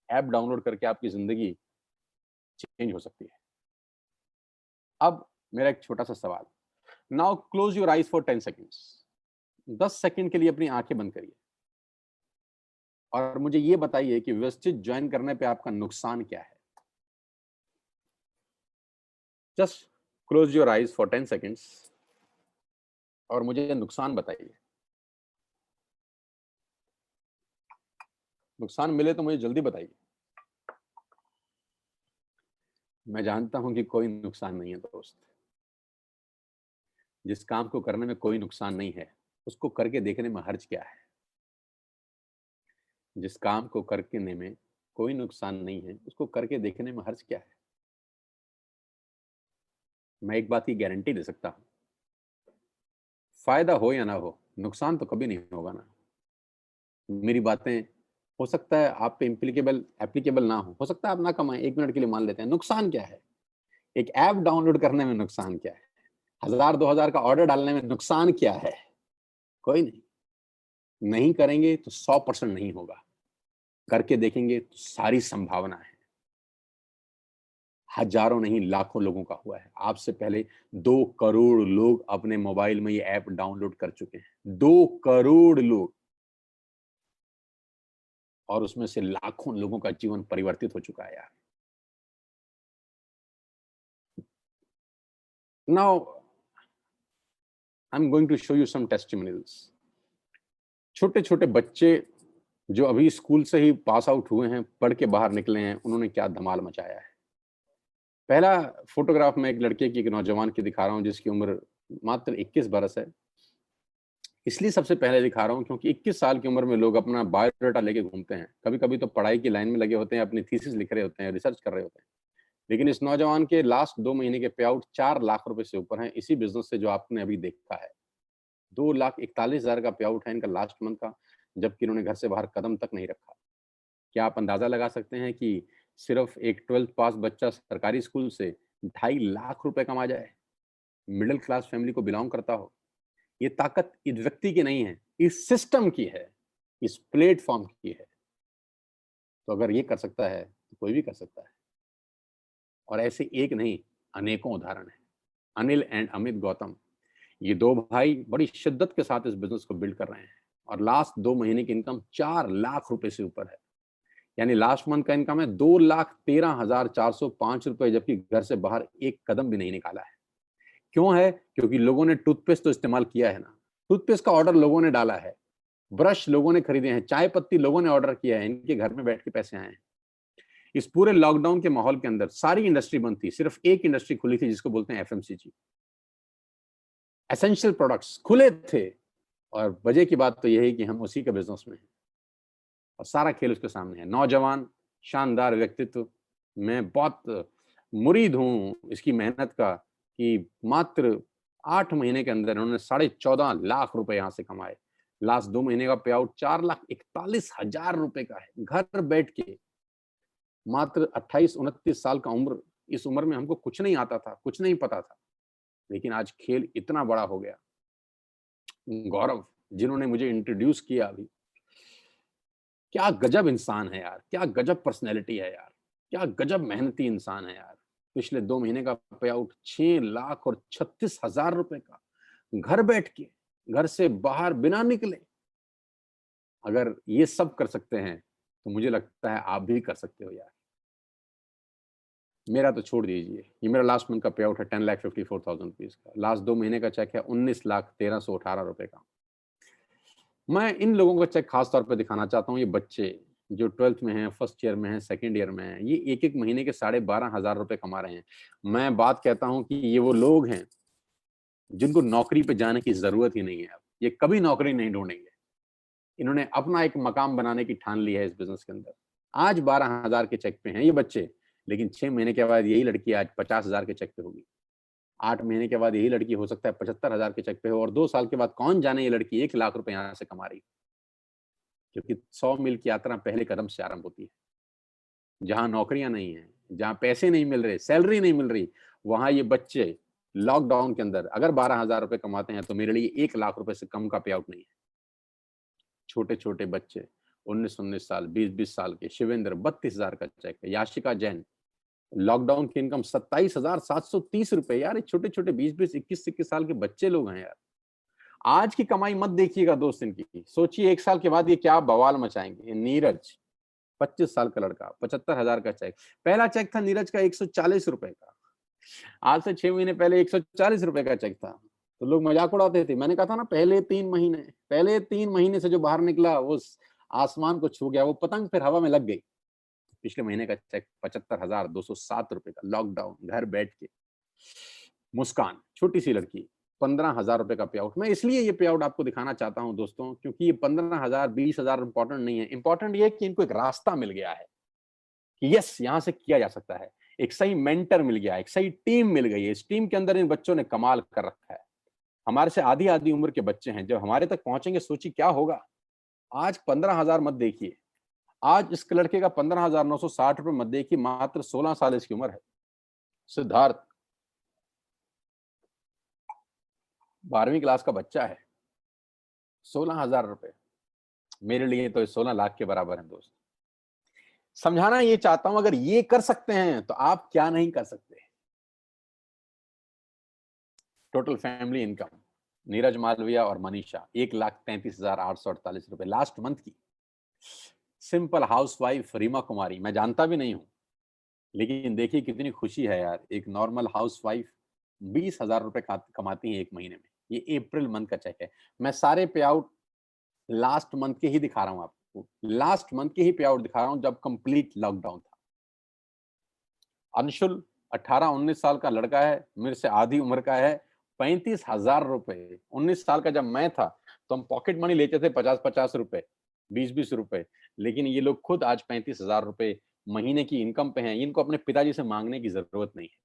App download करके आपकी जिंदगी चेंज हो सकती है। अब मेरा एक छोटा सा सवाल, now close your eyes for 10 seconds. 10 second के लिए अपनी आंखें बंद करिए और मुझे ये बताइए कि वेस्टेज ज्वाइन करने पे आपका नुकसान क्या है। Just close your eyes for 10 seconds और मुझे नुकसान बताइए। नुकसान मिले तो मुझे जल्दी बताइए। मैं जानता हूं कि कोई नुकसान नहीं है दोस्त। जिस काम को करने में कोई नुकसान नहीं है उसको करके देखने में हर्ज क्या है। जिस काम को करने में कोई नुकसान नहीं है उसको करके देखने में हर्ज क्या है। मैं एक बात की गारंटी दे सकता हूं, फायदा हो या ना हो, नुकसान तो कभी नहीं होगा ना। मेरी बातें हो सकता है आप पे एप्लीकेबल ना हो सकता है आप ना कमाएं, 1 मिनट के लिए मान लेते हैं। नुकसान क्या है? एक ऐप डाउनलोड करने में नुकसान क्या है? 1000-2000 का ऑर्डर डालने में नुकसान क्या है? कोई नहीं। नहीं करेंगे तो 100% नहीं होगा, करके देखेंगे तो सारी संभावना है। हजारों नहीं लाखों लोगों का हुआ है। आपसे पहले 2 करोड़ लोग अपने मोबाइल में ये ऐप डाउनलोड कर चुके हैं। 2 करोड़ लोग, और उसमें से लाखों लोगों का जीवन परिवर्तित हो चुका है यार। Now I am going to show you some testimonials. छोटे छोटे बच्चे जो अभी स्कूल से ही पास आउट हुए हैं, पढ़ के बाहर निकले हैं, उन्होंने क्या धमाल मचाया है। पहला फोटोग्राफ मैं एक लड़के की, एक नौजवान की दिखा रहा हूं जिसकी उम्र मात्र 21 बरस है। इसलिए सबसे पहले दिखा रहा हूं क्योंकि 21 साल की उम्र में लोग अपना बायोडाटा लेके घूमते हैं। कभी कभी तो पढ़ाई की लाइन में लगे होते हैं, अपनी थीसिस लिख रहे होते हैं, रिसर्च कर रहे होते हैं। लेकिन इस नौजवान के लास्ट 2 महीने के पे आउट 4 लाख रुपए से ऊपर हैं, इसी बिजनेस से जो आपने अभी देखा है। 2,41,000 का पे आउट है इनका लास्ट मंथ का, जबकि इन्होंने घर से बाहर कदम तक नहीं रखा। क्या आप अंदाजा लगा सकते हैं कि सिर्फ एक 12th पास बच्चा सरकारी स्कूल से 2.5 लाख रुपए कमा जाए, मिडिल क्लास फैमिली को बिलोंग करता हो? ये ताकत इस व्यक्ति की नहीं है, इस सिस्टम की है, इस प्लेटफॉर्म की है। तो अगर ये कर सकता है तो कोई भी कर सकता है। और ऐसे एक नहीं, अनेकों उदाहरण हैं। अनिल एंड अमित गौतम, ये 2 भाई बड़ी शिद्दत के साथ इस बिजनेस को बिल्ड कर रहे हैं और लास्ट 2 महीने की इनकम 4 लाख रुपए से ऊपर है। यानी लास्ट मंथ का इनकम है 2,13,405 रुपए, जबकि घर से बाहर एक कदम भी नहीं निकाला है। क्यों है? क्योंकि लोगों ने टूथपेस्ट तो इस्तेमाल किया है ना, टूथपेस्ट का ऑर्डर लोगों ने डाला है, ब्रश लोगों ने खरीदे हैं, चाय पत्ती लोगों ने ऑर्डर किया है, इनके घर में बैठ के पैसे आए हैं। इस पूरे लॉकडाउन के माहौल के अंदर सारी इंडस्ट्री बंद थी, सिर्फ एक इंडस्ट्री खुली थी जिसको बोलते हैं एफएमसीजी। एसेंशियल प्रोडक्ट्स खुले थे और वजह की बात तो यही है कि हम उसी के बिजनेस में हैं और सारा खेल उसके सामने है। नौजवान शानदार व्यक्तित्व, मैं बहुत मुरीद हूं इसकी मेहनत का कि मात्र 8 महीने के अंदर उन्होंने 14.5 लाख रुपए यहां से कमाए। लास्ट 2 महीने का पे आउट 4,41,000 रुपए का है, घर बैठ के। मात्र 28-29 साल का उम्र, इस उम्र में हमको कुछ नहीं आता था, कुछ नहीं पता था, लेकिन आज खेल इतना बड़ा हो गया। गौरव जिन्होंने मुझे इंट्रोड्यूस किया अभी, क्या गजब इंसान है यार, क्या गजब पर्सनैलिटी है यार, क्या गजब मेहनती इंसान है यार। पिछले 2 महीने का पे आउट 6,36,000 रुपए का, घर बैठ के, घर से बाहर बिना निकले। अगर ये सब कर सकते हैं, तो मुझे लगता है आप भी कर सकते हो यार। मेरा तो छोड़ दीजिए, ये मेरा लास्ट मंथ का पे आउट है 10,54,000 रुपीज़ का। लास्ट 2 महीने का चेक है 19,13,18 रुपए का। मैं इन लोगों का चेक खास तौर पे दिखाना चाहता हूँ, ये बच्चे जो 12th में हैं, फर्स्ट ईयर में हैं, सेकंड ईयर में हैं, ये एक-एक महीने के 12,500 रुपए कमा रहे हैं। मैं बात कहता हूँ कि ये वो लोग हैं, जिनको नौकरी पे जाने की ज़रूरत ही नहीं है अब। ये कभी नौकरी नहीं ढूँढेंगे। इन्होंने अपना एक मकाम बनाने की ठान ली है इस बिज़नेस के अंदर। आज 12,000 के चेक पे हैं ये बच्चे, लेकिन 6 महीने के बाद यही लड़की आज 50,000 के चेक पे होगी। 8 महीने के बाद यही लड़की हो सकता है 75,000 के चेक पे हो, और 2 साल के बाद कौन जाने ये लड़की 1 लाख रुपए यहाँ से कमा रही है। क्योंकि 100 मील की यात्रा पहले कदम से आरंभ होती है। जहाँ नौकरियाँ नहीं हैं, जहाँ पैसे नहीं मिल रहे, सैलरी नहीं मिल रही, वहाँ ये बच्चे लॉकडाउन के अंदर अगर 12,000 रुपए कमाते हैं, तो मेरे लिए 1 लाख रुपए से कम का पे आउट नहीं है। छोटे-छोटे बच्चे 19-19 साल, 20-20 साल के, शिवेंद्र 32,000 का चेक है, याशिका जैन लॉकडाउन की इनकम 27,730 रुपए। यार ये छोटे-छोटे 20-20, 21-21 साल के बच्चे लोग हैं यार। आज की कमाई मत देखिएगा दोस्त इनकी, सोचिए 1 साल के बाद ये क्या बवाल मचाएँगे। नीरज 25 साल का लड़का, 75,000 का चेक। पहला चेक था नीरज का 140 रुपए का। आज से 6 महीने पहले 140 रुपए का चेक था। तो लोग मजाक उड़ाते थे। मैंने कहा था ना, पहले 3 महीने से जो बाहर निकला वो आसमान को छू गया, वो पतंग फिर हवा में लग गई। पिछले महीने का चेक 75,207 रुपए का, लॉकडाउन, घर बैठ के। मुस्कान, छोटी सी लड़की, 15,000 रुपए का पे आउट। मैं इसलिए ये पे आउट आपको दिखाना चाहता हूं दोस्तों, क्योंकि ये 15,000 20,000 इंपॉर्टेंट नहीं है। इंपॉर्टेंट ये है कि इनको एक रास्ता मिल गया है कि यस, यहां से किया जा सकता है। एक सही मेंटर मिल गया, एक सही टीम मिल गई है। इस टीम के अंदर इन बच्चों ने कमाल कर रखा है। हमारे से आधी आधी उम्र के बच्चे हैं, जब हमारे तक पहुंचेंगे सोचिए क्या होगा। आज 15,000 मत देखिए, आज इस लड़के का 15,960 रुपए मत देखिए, मात्र 16 साल इसकी उम्र है। सिद्धार्थ 12वीं क्लास का बच्चा है, 16,000 रुपए। मेरे लिए तो 16 लाख के बराबर है दोस्त। समझाना ये चाहता हूं, अगर ये कर सकते हैं तो आप क्या नहीं कर सकते। Total family income Neeraj Malviya और मनीषा 1,33,848 रुपए लास्ट मंथ की। सिंपल हाउसवाइफ रीमा कुमारी, मैं जानता भी नहीं हूं, लेकिन देखिए कितनी खुशी है यार। एक नॉर्मल हाउसवाइफ 20,000 रुपए कमाती है एक महीने में। ये अप्रैल मंथ का चेक है। मैं सारे पे आउट लास्ट मंथ के ही दिखा रहा हूं आपको, लास्ट मंथ के ही पे आउट दिखा रहा हूं, जब कंप्लीट लॉकडाउन था। अंशुल 18-19 साल का लड़का है, मेरे से आधी उम्र का है, 35,000 रुपए। 19 साल का जब मैं था तो हम पॉकेट मनी लेते थे 50-50 रुपए, 20-20 रुपए, लेकिन ये लोग खुद आज 35,000 रुपए महीने की इनकम पे हैं। इनको अपने पिताजी से मांगने की जरूरत नहीं है।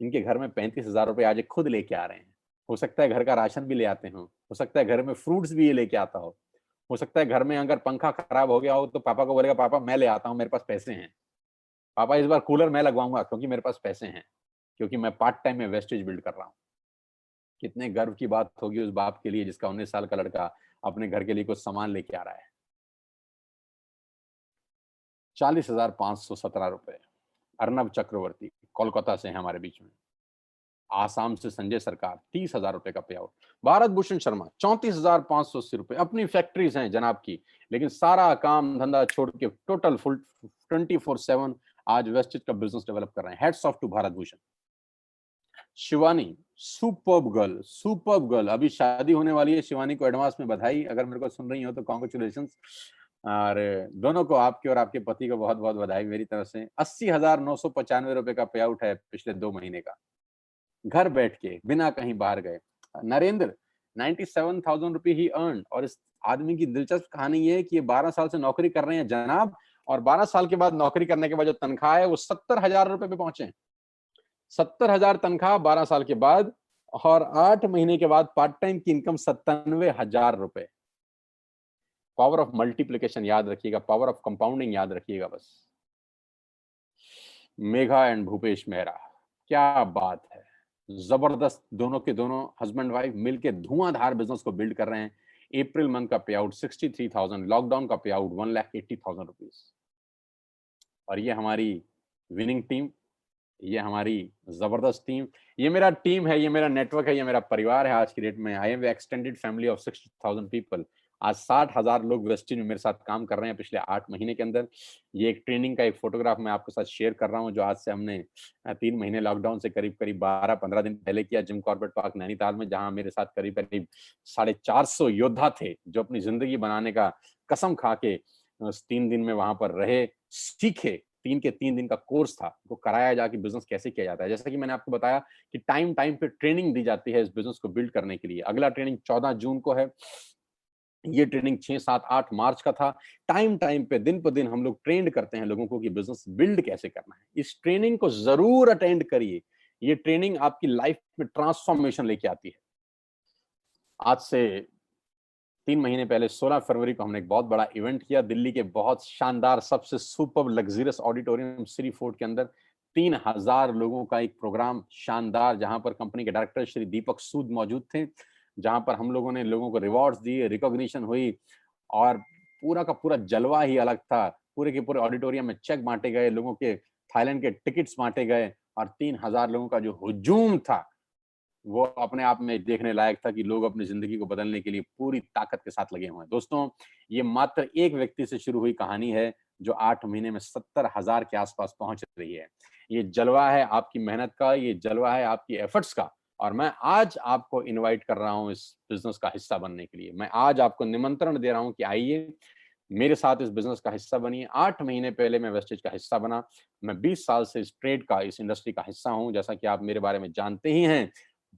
इनके घर में 35,000 रुपए आज ये खुद लेके आ रहे हैं। हो सकता है घर का राशन भी ले आते हो सकता है घर में फ्रूट्स भी ये लेके आता हो सकता है घर में अगर पंखा खराब हो गया हो तो पापा को बोलेगा, पापा मैं ले आता हूँ, मेरे पास पैसे हैं। पापा इस बार कूलर मैं लगवाऊंगा क्योंकि मेरे पास पैसे हैं, क्योंकि मैं पार्ट टाइम में वेस्टेज बिल्ड कर रहा हूँ। कितने गर्व की बात होगी उस बाप के लिए जिसका 19 साल का लड़का अपने घर के लिए कुछ सामान लेके आ रहा है। 40,517 रुपए। अर्नब चक्रवर्ती कोलकाता से है हमारे बीच में। आसाम से संजय सरकार 30,000 रुपए का पे आउट। भारत भूषण शर्मा 34,580 रुपए। अपनी फैक्ट्रीज हैं जनाब की, लेकिन सारा काम धंधा छोड़ के टोटल फुल 24/7 आज वेस्टेज का बिजनेस डेवलप कर रहे हैं। Hats off to Bharat Bhushan. Shivani superb girl, अभी शादी होने वाली है। शिवानी को एडवांस में बधाई, अगर मेरे को सुन रही हो तो कॉन्ग्रेचुलेशंस। और दोनों को, आपके और आपके पति को बहुत बहुत बधाई मेरी तरफ से। 80,995 रुपए का पे आउट है पिछले 2 महीने का, घर बैठ के बिना कहीं बाहर गए। नरेंद्र 97,000 रुपए ही अर्न। और इस आदमी की दिलचस्प कहानी ये है कि ये 12 साल से नौकरी कर रहे हैं जनाब, और 12 साल के बाद नौकरी करने के बाद जो तनख्वाह है वो 70,000 रुपए पे पहुंचे। 70,000 तनख्वाह 12 साल के बाद, और 8 महीने के बाद पार्ट टाइम की इनकम 97,000 रुपए। पावर ऑफ मल्टीप्लिकेशन याद रखिएगा, पावर ऑफ कंपाउंडिंग याद रखिएगा बस। मेघा एंड भूपेश मेहरा, क्या बात है, जबरदस्त। दोनों के दोनों हस्बैंड वाइफ मिलके धुआंधार बिजनेस को बिल्ड कर रहे हैं। अप्रैल मंथ का पे आउट 63,000, लॉकडाउन का पे आउट 1,80,000 रुपीज। और ये हमारी विनिंग टीम, ये हमारी जबरदस्त टीम, ये मेरा टीम है, ये मेरा नेटवर्क है, ये मेरा परिवार है। आज की डेट में I am extended family of 60,000 people. आज 60,000 लोग वेस्टिज में मेरे साथ काम कर रहे हैं पिछले 8 महीने के अंदर। ये एक ट्रेनिंग का एक फोटोग्राफ मैं आपके साथ शेयर कर रहा हूँ, जो आज से हमने 3 महीने लॉकडाउन से करीब करीब 12-15 दिन पहले किया जिम कॉर्बेट पार्क नैनीताल में, जहां मेरे साथ करीब करीब 450 योद्धा थे जो अपनी जिंदगी बनाने का कसम खा के 3 दिन में वहां पर रहे, सीखे। 3 दिन का कोर्स था, वो कराया जाके बिजनेस कैसे किया जाता है। जैसा कि मैंने आपको बताया कि टाइम टाइम पे ट्रेनिंग दी जाती है इस बिजनेस को बिल्ड करने के लिए। अगला ट्रेनिंग 14 जून को है, ये ट्रेनिंग 6, 7, 8 मार्च का था। टाइम टाइम पे दिन पर दिन हम लोग ट्रेंड करते हैं लोगों को कि बिजनेस बिल्ड कैसे करना है। इस ट्रेनिंग को जरूर अटेंड करिए, ये ट्रेनिंग आपकी लाइफ में ट्रांसफॉर्मेशन लेके आती है। आज से 3 महीने पहले 16 फरवरी को हमने एक बहुत बड़ा इवेंट किया दिल्ली के बहुत शानदार सबसे super luxurious auditorium Shri fort के अंदर। 3,000 लोगों का एक प्रोग्राम शानदार, जहां पर कंपनी के डायरेक्टर श्री दीपक सूद मौजूद थे, जहां पर हम लोगों ने लोगों को रिवॉर्ड्स दिए, रिकॉग्निशन हुई और पूरा का पूरा जलवा ही अलग था। पूरे के पूरे ऑडिटोरियम में चेक बांटे गए, लोगों के थाईलैंड के टिकट्स बांटे गए और 3,000 लोगों का जो हुजूम था वो अपने आप में देखने लायक था कि लोग अपनी जिंदगी को बदलने के लिए पूरी ताकत के साथ लगे हुए हैं। दोस्तों, ये मात्र एक व्यक्ति से शुरू हुई कहानी है जो 8 महीने में 70,000 के आसपास पहुंच रही है। ये जलवा है आपकी मेहनत का, ये जलवा है आपकी एफर्ट्स का। और मैं आज आपको इनवाइट कर रहा हूं इस बिजनेस का हिस्सा बनने के लिए। मैं आज आपको निमंत्रण दे रहा हूं कि आइए मेरे साथ इस बिजनेस का हिस्सा बनिए। 8 महीने पहले मैं वेस्टेज का हिस्सा बना। मैं 20 साल से इस ट्रेड का, इस इंडस्ट्री का हिस्सा हूं। जैसा कि आप मेरे बारे में जानते ही हैं,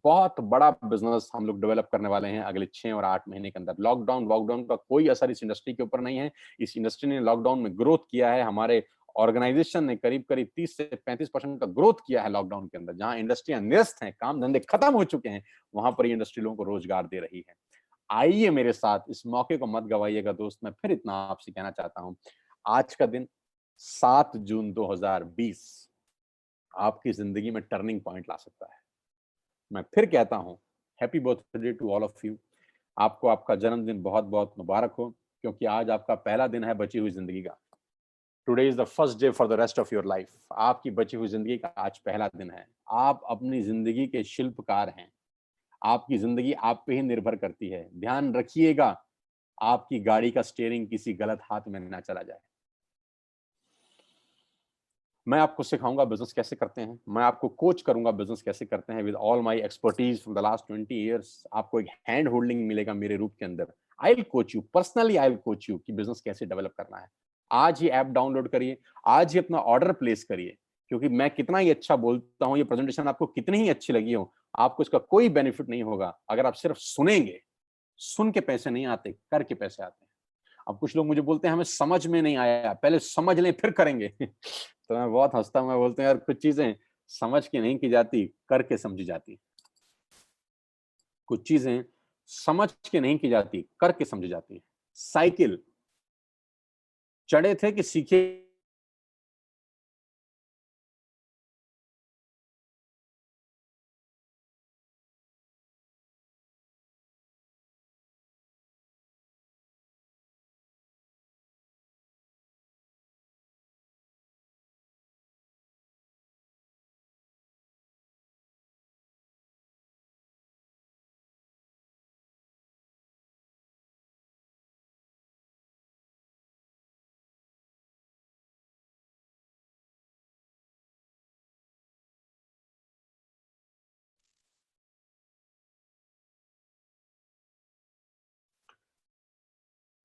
बहुत बड़ा बिजनेस हम लोग डेवलप करने वाले हैं अगले 6 और 8 महीने के अंदर। लॉकडाउन का कोई असर इस इंडस्ट्री के ऊपर नहीं है। इस इंडस्ट्री ने लॉकडाउन में ग्रोथ किया है। हमारे ऑर्गेनाइजेशन ने करीब करीब 30 से 35% का ग्रोथ किया है लॉकडाउन के अंदर। जहां इंडस्ट्रियां निरस्त हैं, काम धंधे खत्म हो चुके हैं, वहां पर ये इंडस्ट्री लोगों को रोजगार दे रही है। आइए मेरे साथ, इस मौके को मत गवाइएगा दोस्त। मैं फिर इतना आपसे कहना चाहता हूं, आज का दिन 7 जून 2020 आपकी जिंदगी में टर्निंग पॉइंट ला सकता है। मैं फिर कहता हूं, happy birthday to all of you. आपको आपका जन्मदिन बहुत बहुत मुबारक हो, क्योंकि आज आपका पहला दिन है बची हुई जिंदगी का। Today is the first day for the rest of your life. आपकी बची हुई जिंदगी का आज पहला दिन है। आप अपनी जिंदगी के शिल्पकार हैं। आपकी जिंदगी आप पे ही निर्भर करती है। ध्यान रखिएगा, आपकी गाड़ी का स्टीयरिंग किसी गलत हाथ में ना चला जाए। मैं आपको सिखाऊंगा बिजनेस कैसे करते हैं, मैं आपको कोच करूंगा बिजनेस कैसे करते हैं with all my expertise from the last 20 years. आपको एक हैंड होल्डिंग मिलेगा मेरे रूप के अंदर। I will coach you personally, I will coach you कि बिजनेस कैसे डेवलप करना है। आज ही ऐप डाउनलोड करिए, आज ही अपना ऑर्डर प्लेस करिए, क्योंकि मैं कितना ही अच्छा बोलता हूं, ये प्रेजेंटेशन आपको कितनी ही अच्छी लगी हो, आपको इसका कोई बेनिफिट नहीं होगा अगर आप सिर्फ सुनेंगे। सुन के पैसे नहीं आते, करके पैसे आते हैं। अब कुछ लोग मुझे बोलते हैं हमें समझ में नहीं आया, पहले समझ लें फिर करेंगे। तो मैं बहुत हंसता हूं, मैं बोलते हैं यार कुछ चीजें समझ के नहीं की जाती, करके समझी जाती। कुछ चीजें समझ के नहीं की जाती, करके समझी जाती है। साइकिल चढ़े थे कि सीखे?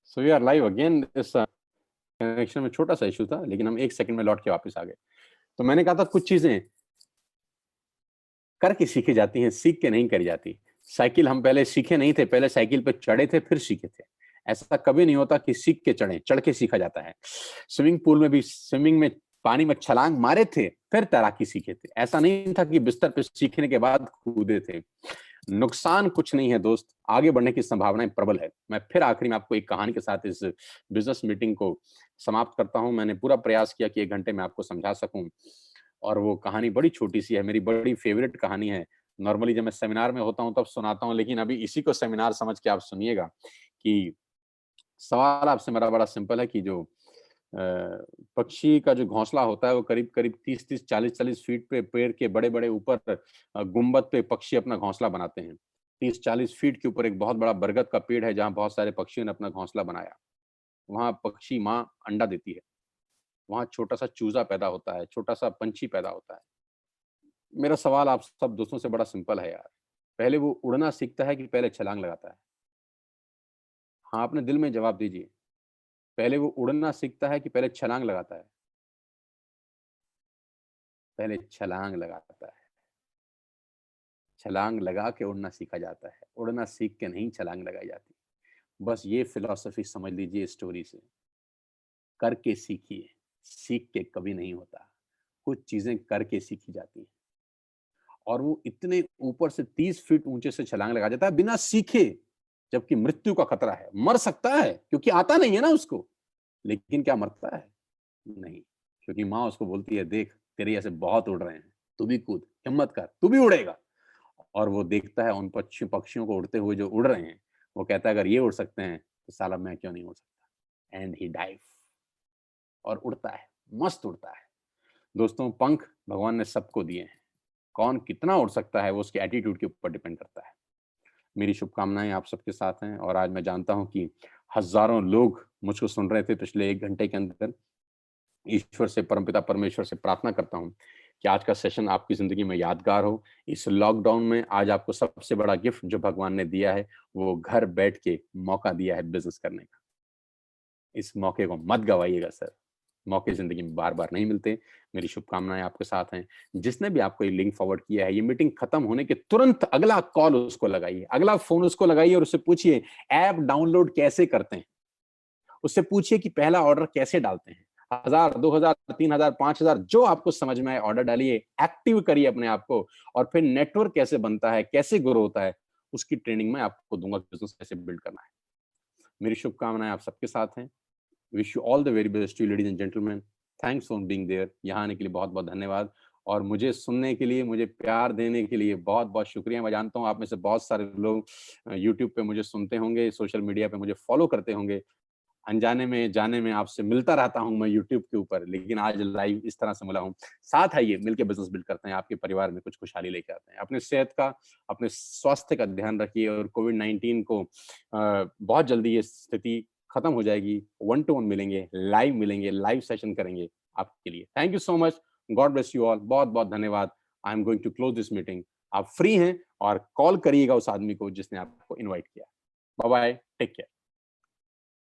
So we are live again. इस कनेक्शन में छोटा सा इशू था, लेकिन हम 1 सेकंड में लौट के वापस आ गए। तो मैंने कहा था कुछ चीजें करके सीखी जाती हैं, सीख के नहीं करी जाती। साइकिल हम पहले सीखे नहीं थे, पहले साइकिल पे चढ़े थे फिर सीखे थे। ऐसा कभी नहीं होता कि सीख के चढ़े, चढ़ के सीखा जाता है। स्विमिंग पूल में भी स्विमिंग में पानी में छलांग मारे थे फिर तैराकी सीखे थे। ऐसा नहीं था कि बिस्तर पे सीखने के बाद कूदे थे। नुकसान कुछ नहीं है दोस्त, आगे बढ़ने की संभावनाएं प्रबल है। मैं फिर आखिरी में आपको एक कहानी के साथ इस बिजनेस मीटिंग को समाप्त करता हूं। मैंने पूरा प्रयास किया कि 1 घंटे में आपको समझा सकूं, और वो कहानी बड़ी छोटी सी है, मेरी बड़ी फेवरेट कहानी है। नॉर्मली जब मैं सेमिनार में होता हूं तब सुनाता हूं, लेकिन अभी इसी को सेमिनार समझ के आप सुनिएगा कि सवाल आपसे मेरा बड़ा सिंपल है कि जो पक्षी का जो घोंसला होता है वो करीब करीब 30-30, 40-40 फीट पे पेड़ के बड़े-बड़े ऊपर गुंबद पे पक्षी अपना घोंसला बनाते हैं। 30-40 फीट के ऊपर एक बहुत बड़ा बरगद का पेड़ है जहाँ बहुत सारे पक्षियों ने अपना घोंसला बनाया। वहाँ पक्षी माँ अंडा देती है। वहाँ छोटा-सा चूज़ा पैदा होता है, छोटा-सा पंछी पैदा होता है। मेरा सवाल आप सब दोस्तों से बड़ा सिंपल है यार। पहले वो उड़ना सीखता है कि पहले छलांग लगाता है? हाँ, अपने दिल में जवाब दीजिए। पहले वो उड़ना सीखता है कि पहले छलांग लगाता है? पहले छलांग लगाता है। छलांग लगा के उड़ना सीखा जाता है। उड़ना सीख के नहीं छलांग लगाई जाती। बस ये फिलॉसफी समझ लीजिए इस स्टोरी से। करके सीखिए, सीख के कभी नहीं होता। कुछ चीज़ें करके सीखी जाती हैं। और वो इतने ऊपर से 30 फीट ऊँचे से छलांग लगा जाता है बिना सीखे, जबकि मृत्यु का खतरा है। मर सकता है क्योंकि आता नहीं है ना उसको। लेकिन क्या मरता है? नहीं, क्योंकि माँ उसको बोलती है देख तेरे जैसे बहुत उड़ रहे हैं, तू भी कूद, हिम्मत कर, तू भी उड़ेगा। और वो देखता है उन पक्षियों को उड़ते हुए जो उड़ रहे हैं, वो कहता है अगर ये उड़ सकते हैं, तो साला मैं क्यों नहीं उड़ सकता? एंड ही डाइव और उड़ता है, मस्त उड़ता है। दोस्तों पंख भगवान ने सबको दिए हैं। कौन कितना उड़ सकता है वो उसके एटीट्यूड के ऊपर डिपेंड करता है। मेरी शुभकामनाएँ आप सबके साथ हैं और आज मैं जानता हूँ कि हज़ारों लोग मुझको सुन रहे थे पिछले 1 घंटे के अंदर। ईश्वर से परमपिता परमेश्वर से प्रार्थना करता हूँ कि आज का सेशन आपकी ज़िंदगी में यादगार हो। इस लॉकडाउन में आज आपको सबसे बड़ा गिफ्ट जो भगवान ने दिया है, वो घर बैठ के मौका दिया है बिज़नेस करने का। इस मौके को मत गवाइएगा सर। मौके ज़िंदगी में बार-बार नहीं मिलते। मेरी शुभकामनाएँ आपके साथ हैं। जिसने भी आपको ये लिंक फॉरवर्ड किया है, ये मीटिंग खत्म होने के तुरंत अगला कॉल उसको लगाइए, अगला फ़ोन उसको लगाइए और उससे पूछिए ऐप डाउनलोड कैसे करते हैं? उससे पूछिए कि पहला ऑर्डर कैसे डालते हैं? 1000, 2000, 3000, 5000 जो आपको समझ में आए ऑर्डर डालिए, एक्टिव करिए अपने आप को और फिर नेटवर्क कैसे बनता है, कैसे ग्रो होता है, उसकी ट्रेनिंग मैं आपको दूँगा कि बिज़नेस कैसे बिल्ड करना है। मेरी शुभकामनाएँ आप सबके साथ हैं। Wish you all the very best to ladies and gentleman. Thanks for being there. यहाँ आने के लिए बहुत-बहुत धन्यवाद और मुझे सुनने के लिए, मुझे प्यार देने के लिए बहुत-बहुत शुक्रिया। मैं जानता हूँ आप में से बहुत सारे लोग यूट्यूब पे मुझे सुनते होंगे, सोशल मीडिया पे मुझे फॉलो करते होंगे। अनजाने में, जाने में आपसे मिलता रहता हूँ मैं यूट्यूब के ऊपर, लेकिन आज लाइव इस तरह से मिला हूँ। साथ आइए, मिलके बिज़नेस बिल्ड करते हैं, आपके परिवार में कुछ खुशहाली लेके आते हैं। अपने सेहत का, अपने स्वास्थ्य का ध्यान रखिए और कोविड-19 को बहुत जल्दी ये स्थिति खत्म हो जाएगी। वन टू वन मिलेंगे, लाइव सेशन करेंगे आपके लिए। Thank you so much. God bless you all. बहुत-बहुत धन्यवाद। I am going to close this meeting. आप फ्री हैं और कॉल करिएगा उस आदमी को जिसने आपको इनवाइट किया। Bye bye, take care.